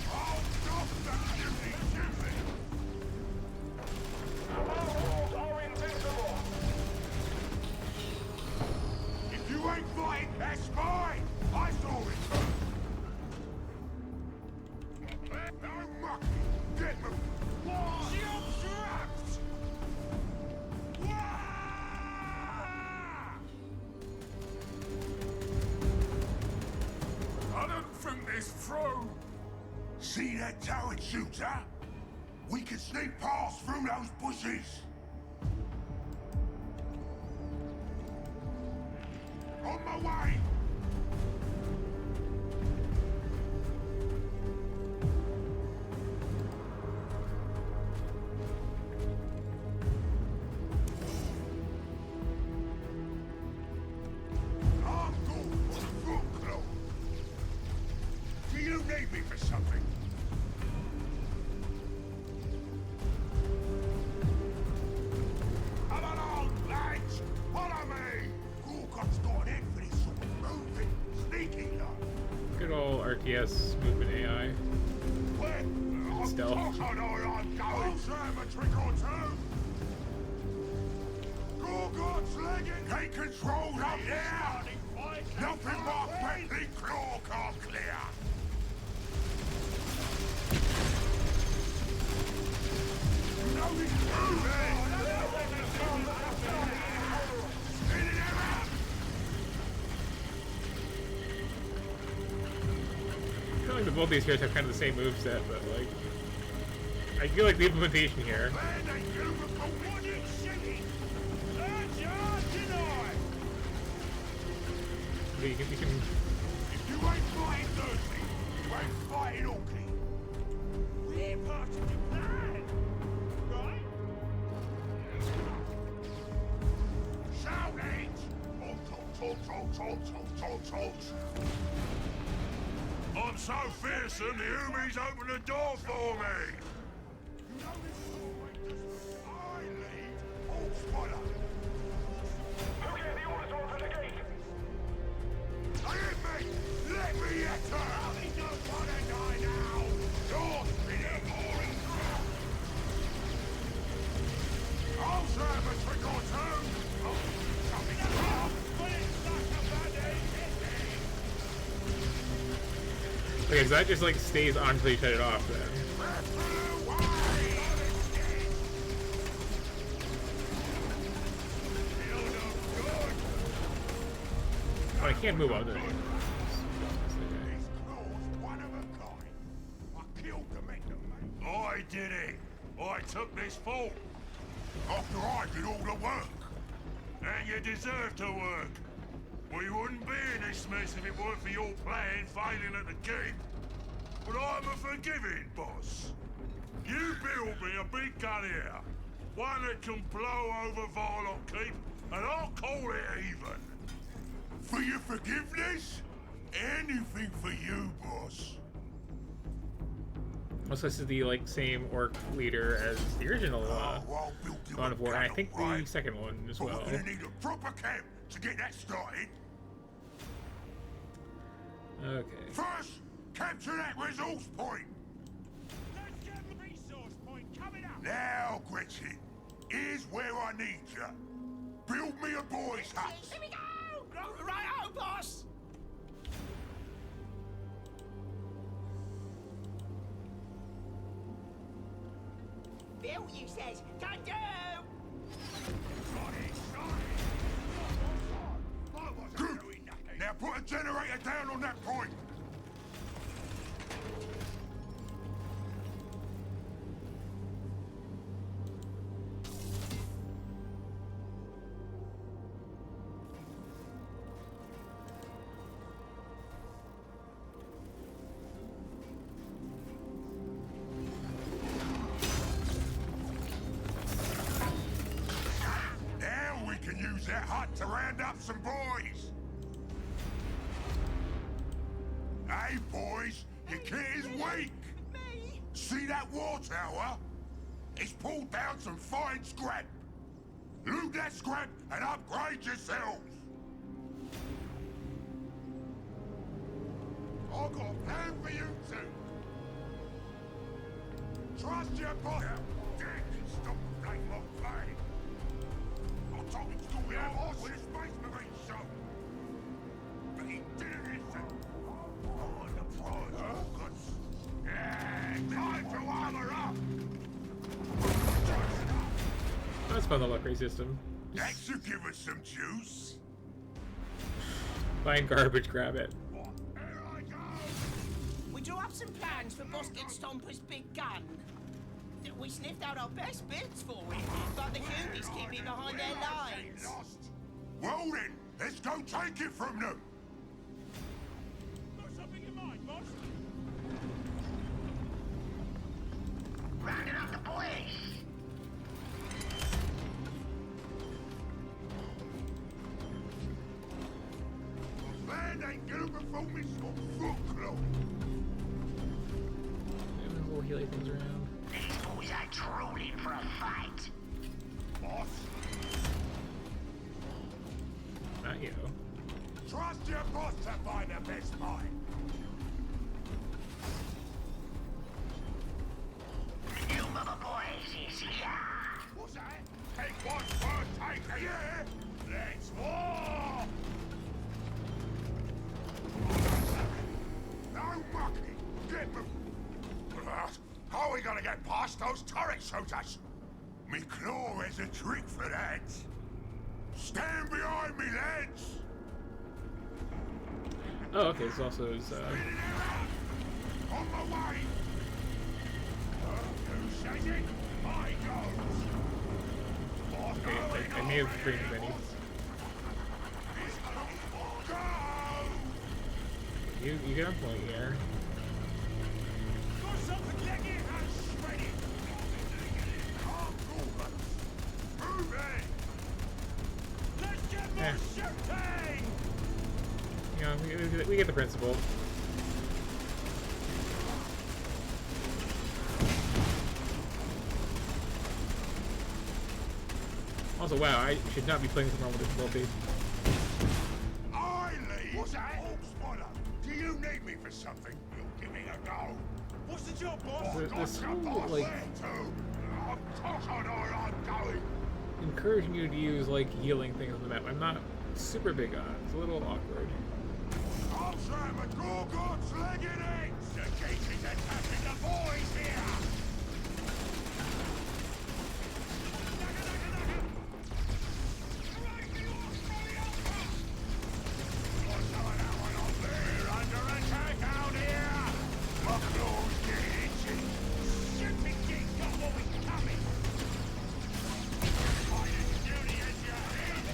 Oh, stop the shooting! through! See that turret shooter? We can sneak past through those bushes! On my way! I'm good for the foot club. Do you need me for something? Come along, lads! Follow me! Gorgon's got an head for this sort of moving, sneaky lot. Good old RTS movement AI. Where? Stealth. I know I'm going. I'll a trick or two. Gorgon's legging. Take control up there. Nothing but friendly claw can't clear. No, he's moving. Spinning him out. I feel like both these heroes have kind of the same moveset, but like, I feel like the implementation here. Man, they do for what it's shitting. You can If you ain't fighting Thursday, you ain't fighting Orky. We're part of the plan, right? Shout it! Halt. I'm so fearsome, the Umi's opened the door for me! You know this always just I lead, old spoiler. Okay, the orders are for the gate. Hit me! Let me at her! I'll be no fun and die now! You're spinning boring crap! I'll try a trick or two! Oh, something wrong! But it's not a bad Okay, so that just like stays on until you shut it off then. Oh, I can't move on there. I did it! I took this fort! After I did all the work! And you deserve to work! We wouldn't be in this mess if it weren't for your plan failing at the keep. But I'm a forgiving boss. You build me a big gun here. One that can blow over Varlock Keep, and I'll call it even. For your forgiveness? Anything for you, boss. Also, this is the like same orc leader as the original I'll build you Dawn a of War, and I gun, think the alright? second one as But well. we're gonna need a proper camp to get that started. Okay. First, capture that resource point. Let's get the resource point coming up. Now, Gretchen, here's where I need you. Build me a boy's hut. Here we go! Right-o, boss! Bill, you says, can do! Good. Now put a generator down on that point. Now we can use that hut to round up some boys. Hey, boys, your kit is weak. Me? See that war tower? It's pulled down some fine scrap. Loot that scrap and upgrade yourselves. I've got a plan for you two. Trust your boss. Dad can stop the blame on play. I told him to do it out with a Space Marine show. But he didn't listen. Oh, the prize organs. Yeah, time to armor up. That's fun, the luxury system. That should give us some juice. Find garbage, grab it. We got some plans for busting Stomper's big gun. We sniffed out our best bits for it, but the humans keep it behind their lines. Well then, let's go take it from them. Got something in mind, boss? Rounding up the boys. Man ain't gonna perform his foot club. Moving little healy things around. These boys are drooling for a fight. Boss, Not you. trust your boss to find the best mine. The new mother boys is here. What's that? Take one for a taker, yeah? Let's war! No mucking! Get them! How are we gonna get past those turret shooters? Me claw is a trick for that. Stand behind me, lads! Oh, okay. This also is. Spinning around! On my way! Who says it? I goes! Okay, I may have freed many. Go! You get on point here. Got something leg in and shredded. Move it! Let's get more shooting! You know, we get the principle. Also, wow, I should not be playing this wrong with this multi. I leave! What's that? Hawkswaller, do you need me for something? You'll give me a go. What's the job, boss? This whole, like, I'm talking or I'm going. encouraging you to use, like, healing things on the map, I'm not super big on. It's a little awkward. I'll try my Gorgon's leg in it! The gate is attacking the boys here! We're under attack out here! My claws get itchy! Stupid gate got what was coming! Fighting duty as your head!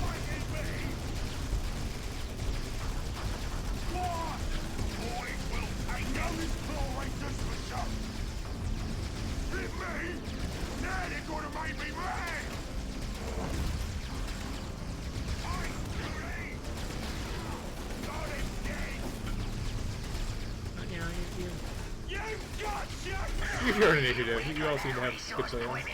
Fighting me! What? Boys will take notice claw rangers for some! Hit me? Now they're gonna make me mad! You know, You gotcha! if you're an initiative, you all seem to have good players.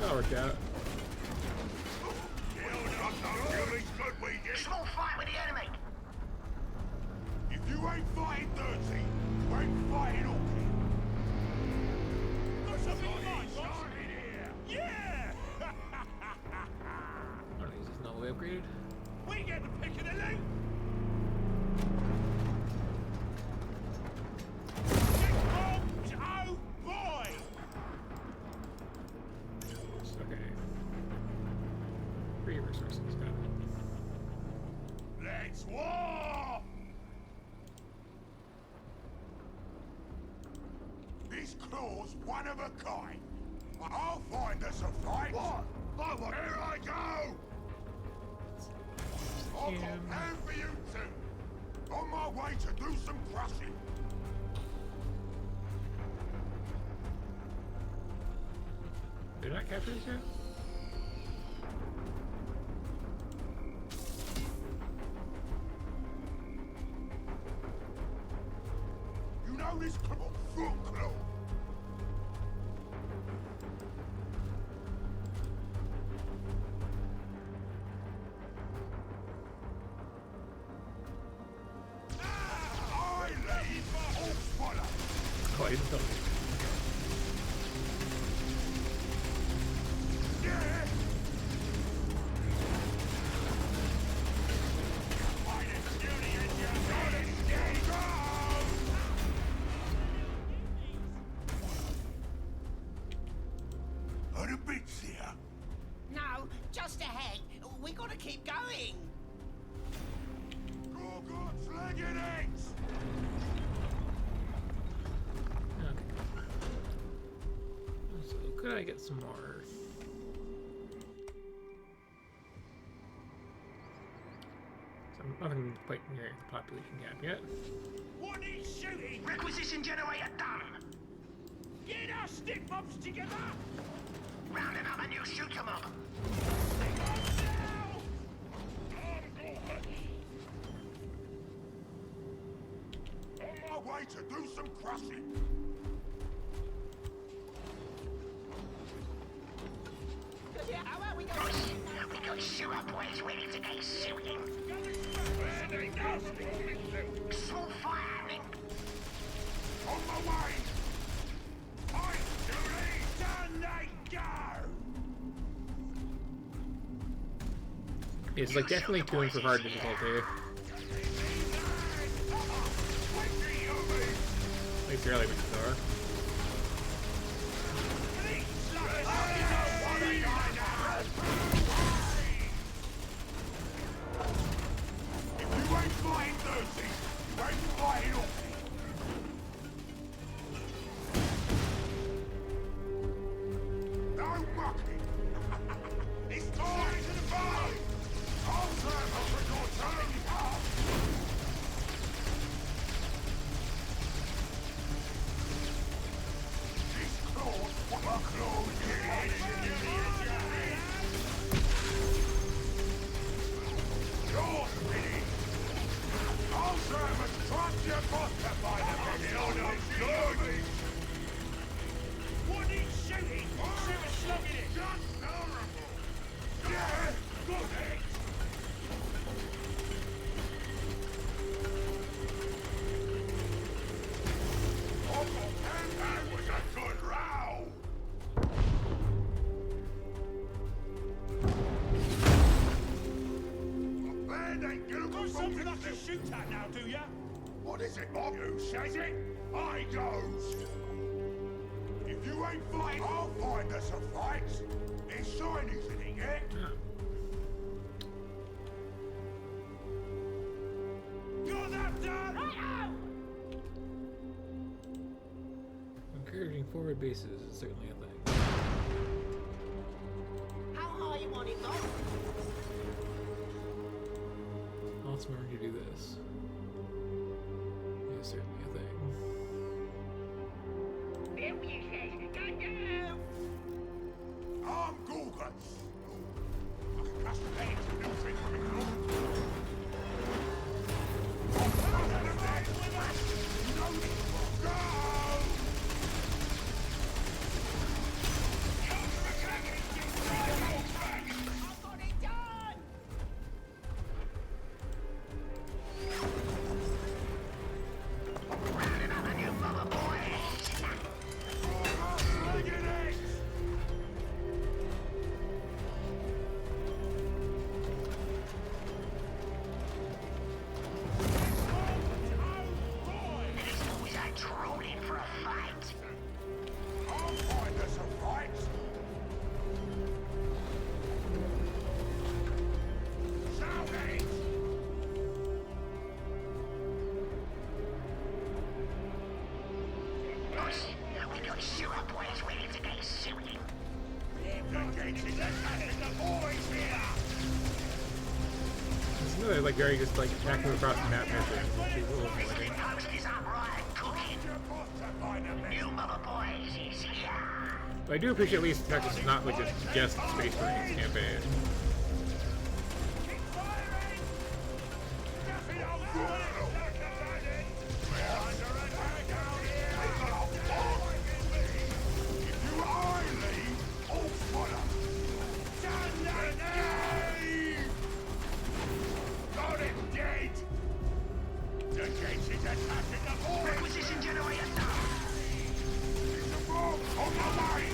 That worked out. Small fight with the enemy. If you ain't fighting dirty, you ain't fighting okay. Got something in mind, boss? Yeah! One of these is not the way upgraded. We get the pick of the loot! Six bombs, oh boy! Okay. Free resources, got it. Let's war! This claw's one of a kind. I'll find us a fight. What? Here I go! I've got a plan for you two. On my way to do some crushing. Did I not capture this yet? You know this claw, foot claw. I leave Hawkswaller. Oh, I didn't tell you. Yeah. just ahead. We gotta keep going. Gorgots, legged eggs! Okay. So could I get some more? So nothing quite near the population gap yet. What is shooting? Requisition generator done. Get our stick mobs together! Rounding up and you shoot 'em up. On my way to do some crushing. How are we going? We got sewer boys ready to get shooting. Small firing. On my way! I down they go! It's like definitely tuned for hard difficulty. At least early ones are. If you ain't fighting Thursday, you ain't fighting all. No mucking! It's time to the fight! I'll turn up for your turn up! This claw's what my claw You're spinning! I'll serve as trust your buster by the minute on your serving! What is shooting? Sewer's slugging it! Just horrible! Yeah, good hit! Oh, and that was a good row! Man ain't gonna go something I can shoot at now, do ya? What is it, Bob? Who says it? I goes! If you ain't fighting, I'll find us a fight! It's shinies in it, yeah? Got that done! Encouraging forward bases is certainly a thing. How high you want it, Bob? Lots more to do this. Is certainly a thing. I'm Gorgots! I can cast the head to new thing for me, I've got it done! Rounding up and you mother boys. Legged eggs! These boys are trolling for a fight. I'll find us a fight! Shout it! Boss, we got sewer boys ready to get shooting. The gates is attacking the boys here! It's another like very just like attacking across the map mission, which is a little This annoying. post is up right cooking. Your buster by the minute! You mother boys is here. But I do appreciate at least Texas is not like just Space Marines campaign. Keep firing! Nothing else! We're under attack out here! If you are leave, all spotter! Got him dead! The gates is attacking the boys! Requisition generator done. It's a bomb on my way!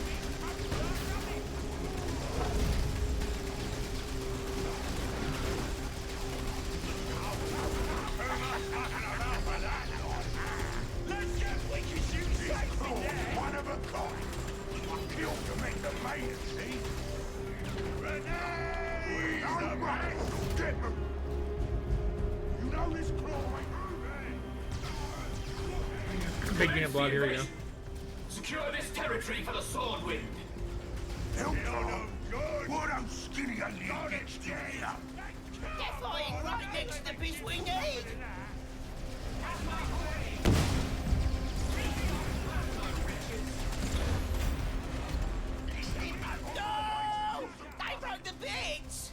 Big unit blood, here we go. Secure this territory for the Swordwind. What a skinny idiots do here? They're fighting right next to the Biswing Egg. No! They broke the bits!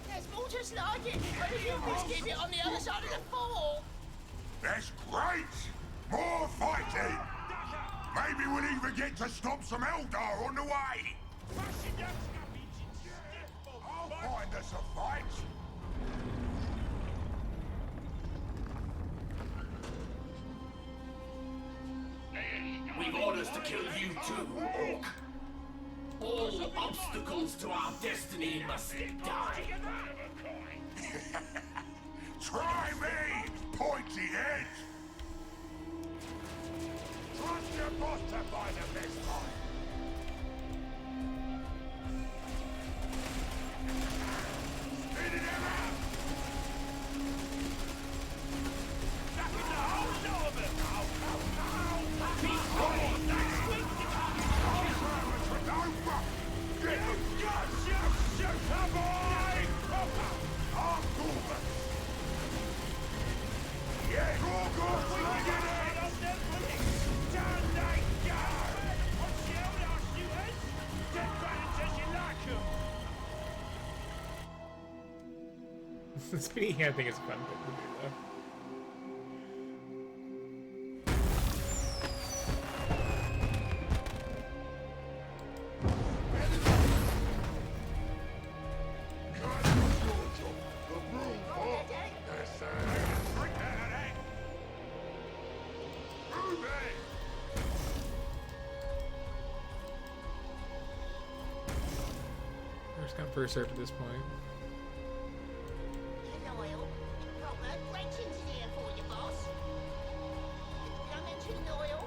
There's more just like it, but the humans keep it on the other side of the fort. That's great! More fighting! Maybe we'll even get to stop some Eldar on the way! I'll find us a fight! We've orders to kill you too, Orc. All obstacles to our destiny must die. Try me, pointy head! Trust your boss to find the best time. Spin it around! Back in the hole, no of it! The spinny hand thing is a fun thing to do, though. First come, first served at this point. Loyal. Proper Gretchen's here for you, boss. Did I mention Loyal?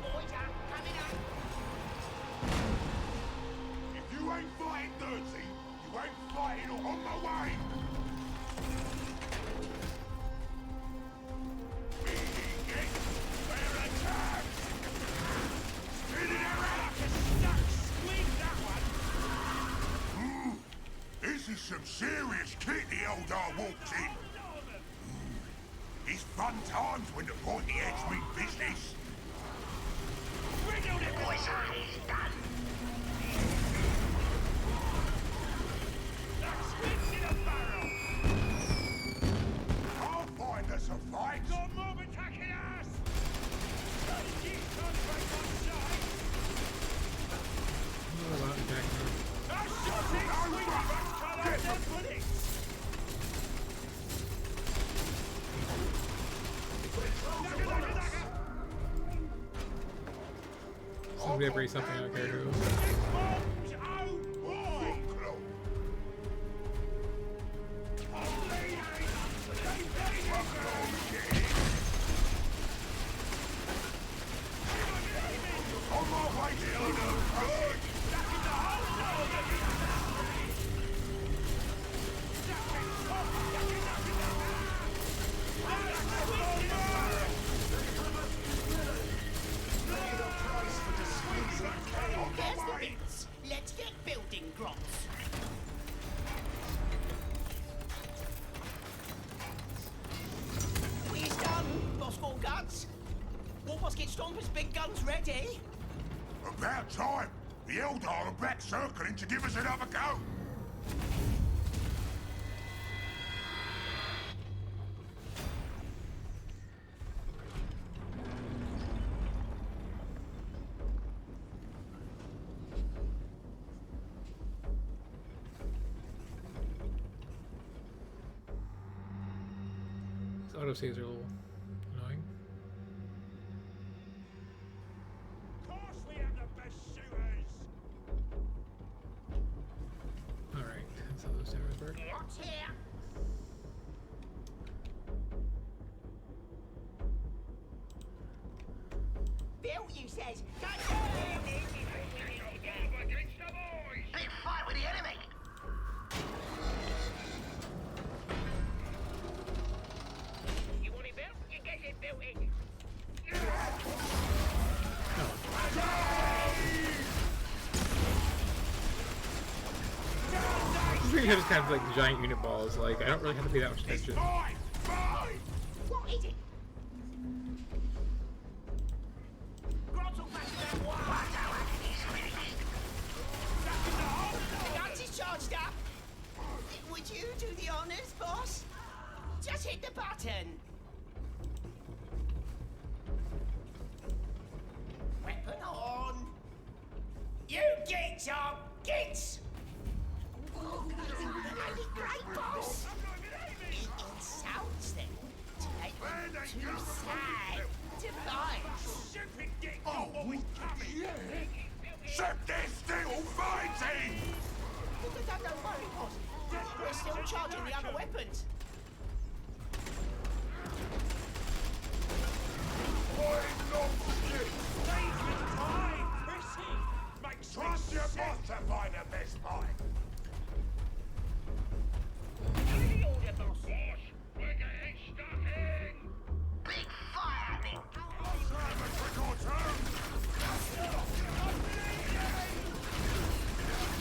Boys are coming up. If you ain't fighting dirty, you ain't fighting on my way! This is some serious kit the Eldar walked in. It's fun times when the pointy heads mean business. Riddle the boys are done. That's wins in a barrel. I'll find us a fight. Got mob attacking us. Strategies can't break my side. Somebody bring something out here. There's the bits. Let's get building grots. We're done, Boss Four Guns. Wolf must get Stompers' big guns ready. About time. The Eldar are back circling to give us another go. These autosaves are a little annoying. Of course we have the best shooters. Alright, that's how those towers work. What's here? Bill, you says. Big fight with the enemy! You want it built? You get it built in. pretty sure it's kind of like the giant unit balls. Like, I don't really have to pay that much attention. What is it? The guns is charged up. Would you do the honors, boss? Just hit the button. Weapon on. You gits are gits. Ain't it great, boss? It insults them to make them too sad to fight. Stupid dick! Oh, always coming! Shut this still fighting! Don't worry, boss. We're still charging the other weapons. I'm not shit! Take your time, Chrissy. Makes Trust your boss to find the best buy! Give the order, boss. We're getting stuck in! Big fire happening. Have a trick or two!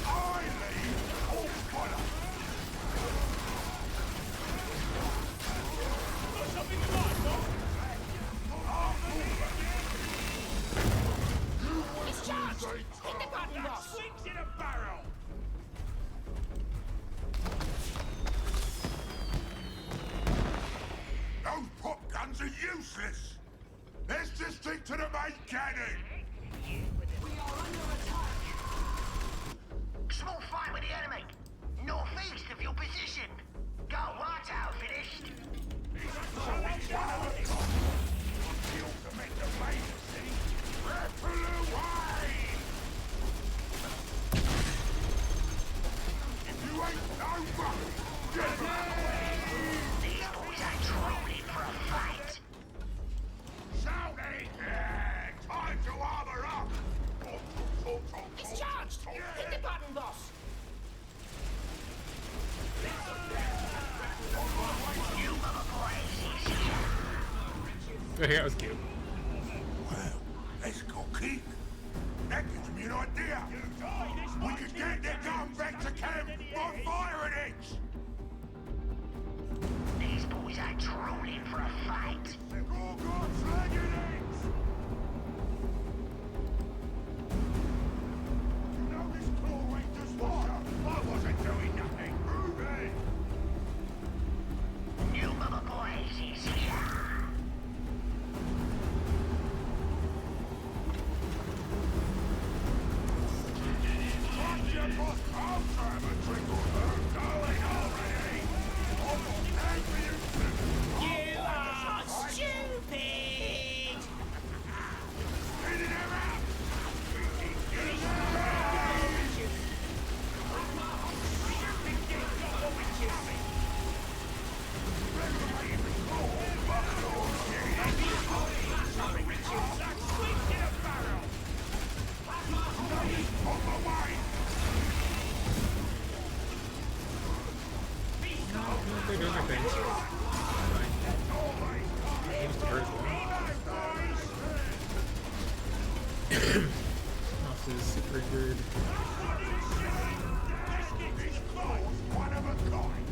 I lead all follow! It's charged. Hit the button, boss. Swings in a barrel! Those pop guns are useless! Let's just stick to the main cannon! Small fight with the enemy. Northeast of your position. Go right out, finished. Kill to make the main see! Ripple away! If you ain't no rubbish, get These boys ain't trolling for a fight. shouting! Yeah, time to armor up! It's charged. Hit the button, boss. You mother boys. Okay, that was cute. Well, let's go kick. That gives me an idea. We could get their gun back to camp by firing it. These boys ain't trolling for a fight. Go, slagging it. You know this claw ranger's what? I wasn't doing nothing. Move it. You mother boys is here. Watch your boss. I'll try a trick or two. Going already. Almost angry you. You are stupid. Cleaning him out. They're doing their thing. Fine. Seems to hurt them. Mouse is super injured. One of a kind.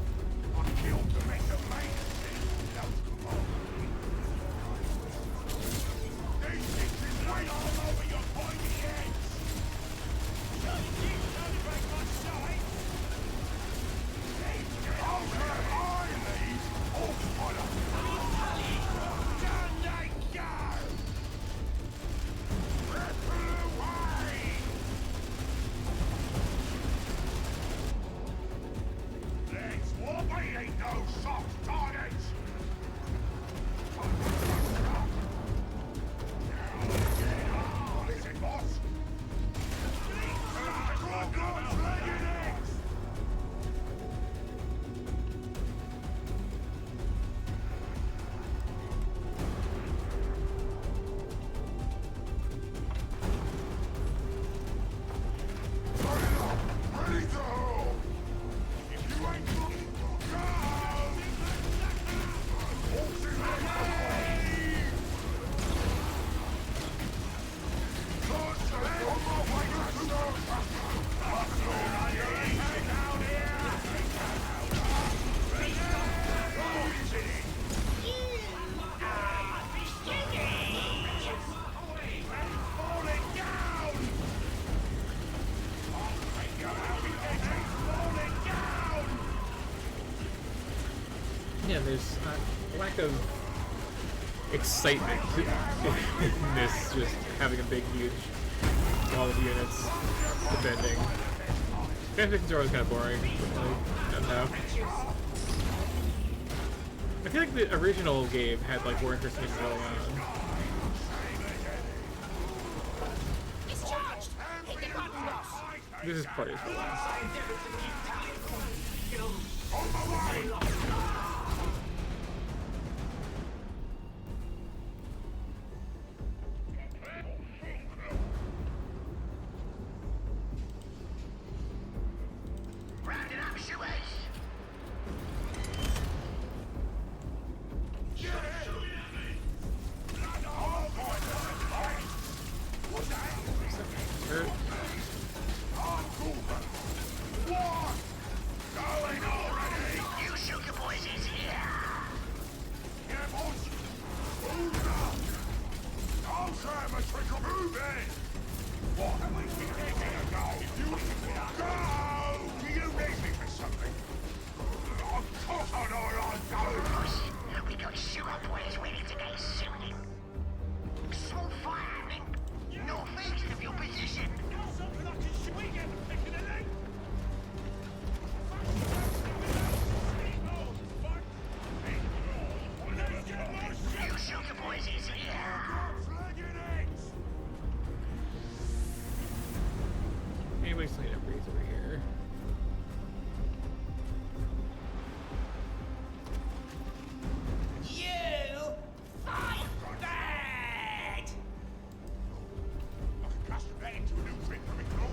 I killed to make the main scene. That was command. These bitches wait all over your pointy heads. Over I lead, all follow. Down they go! Ripple away! Let's walk. We ain't no soft targets. What is it, boss? Go, slagging it! Ready to hold! If you ain't looking, go! yeah, there's a lack of excitement in this, just having a big, huge wall of units defending. Fanfictions are always kind of boring, but like, I don't know. I feel like the original game had like more interesting things going on. It's charged! Hit the button, boss! This is part of the last. Round it up, shooters! Hurt. You shoot the boys is here! I'll show him a trick of moving! What am I thinking to go? Go! Do you need me for something? Of course I know where I'm going! Boss, we got sugar boys ready to get shooting. Small fire happening northeast of your position. Something I can shoot. We get the pick of the leg! You shoot the boys is here! Anybody's playing a breeze over here. You fight bad! I can custom that into a new trick for me, Claw.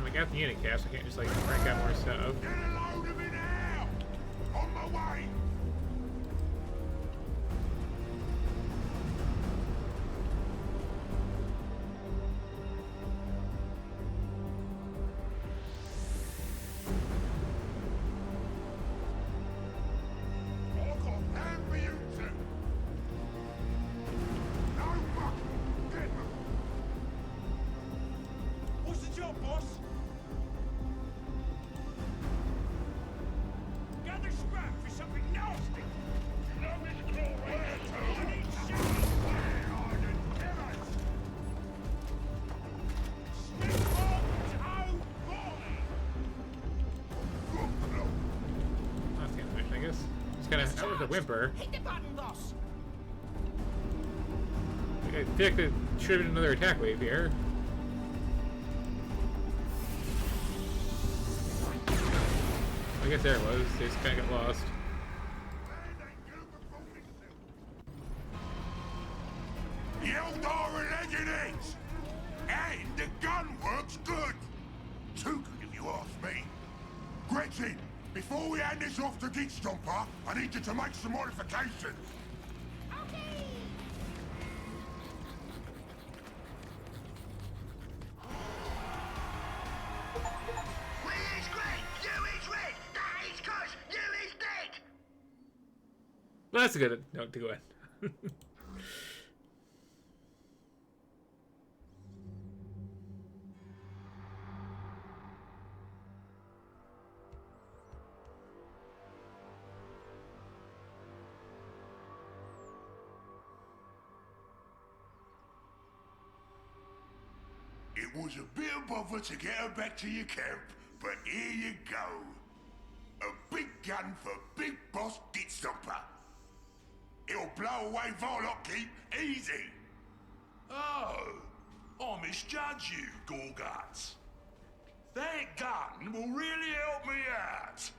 I got the unit cast, I can't just like crank out more stuff. Get a load of it now! On my way! I've got a plan for you two! No fucking get them! What's the job, boss? Gather scrap for something nasty! No, Miss Claw, where to? I need shots! Where are the killers? Smith on That's kind of nice, I guess. Just kind of, that was a whimper. Hit the button, boss! I feel like there should have been another attack wave here. I guess there it was. They just kind of got lost. The Eldar are legging it! And the gun works good! Too good if you ask me. Gretchen, before we hand this off to Git Stomper, I need you to make some modifications. We is green, you is red, that is cause you is dead! Well, that's a good note to go in. It was a bit of bother to get her back to your camp, but here you go. A big gun for Big Boss Git Stomper. It'll blow away Varlock Keep easy. Oh, I misjudged you, Gorguts. That gun will really help me out.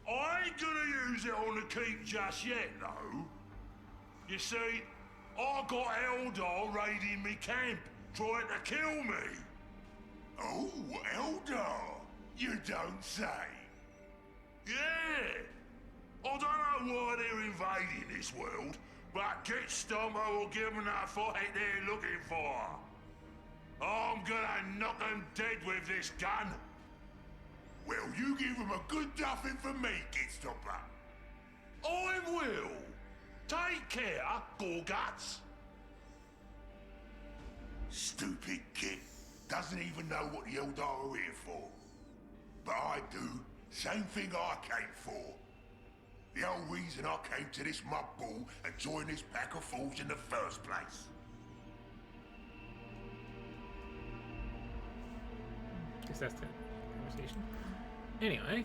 I ain't gonna use it on the keep just yet, though. You see, I got Eldar raiding me camp, trying to kill me. Oh, Eldar? You don't say. Yeah. I don't know why they're invading this world, but Git Stomper will give them that fight they're looking for. I'm gonna knock them dead with this gun. Well, you give them a good duffing for me, Git Stomper. I will. Take care, Gorguts. Stupid kid. Doesn't even know what the Eldar are here for. But I do. Same thing I came for. The whole reason I came to this mud ball and joined this pack of fools in the first place. Guess that's the conversation. Anyway.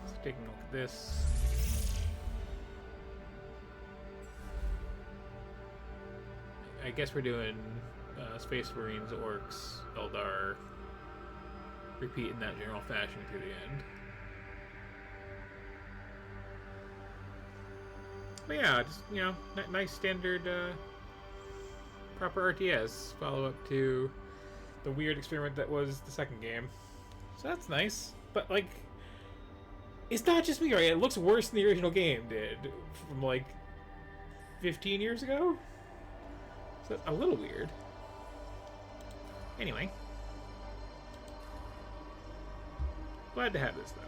Let's take a look at this. I guess we're doing Space Marines, Orcs, Eldar, repeat in that general fashion to the end. But yeah, just, you know, nice standard proper RTS follow-up to the weird experiment that was the second game. So that's nice. But, like, it's not just me, right? It looks worse than the original game did from, like, 15 years ago? So that's a little weird. Anyway. Glad to have this, though.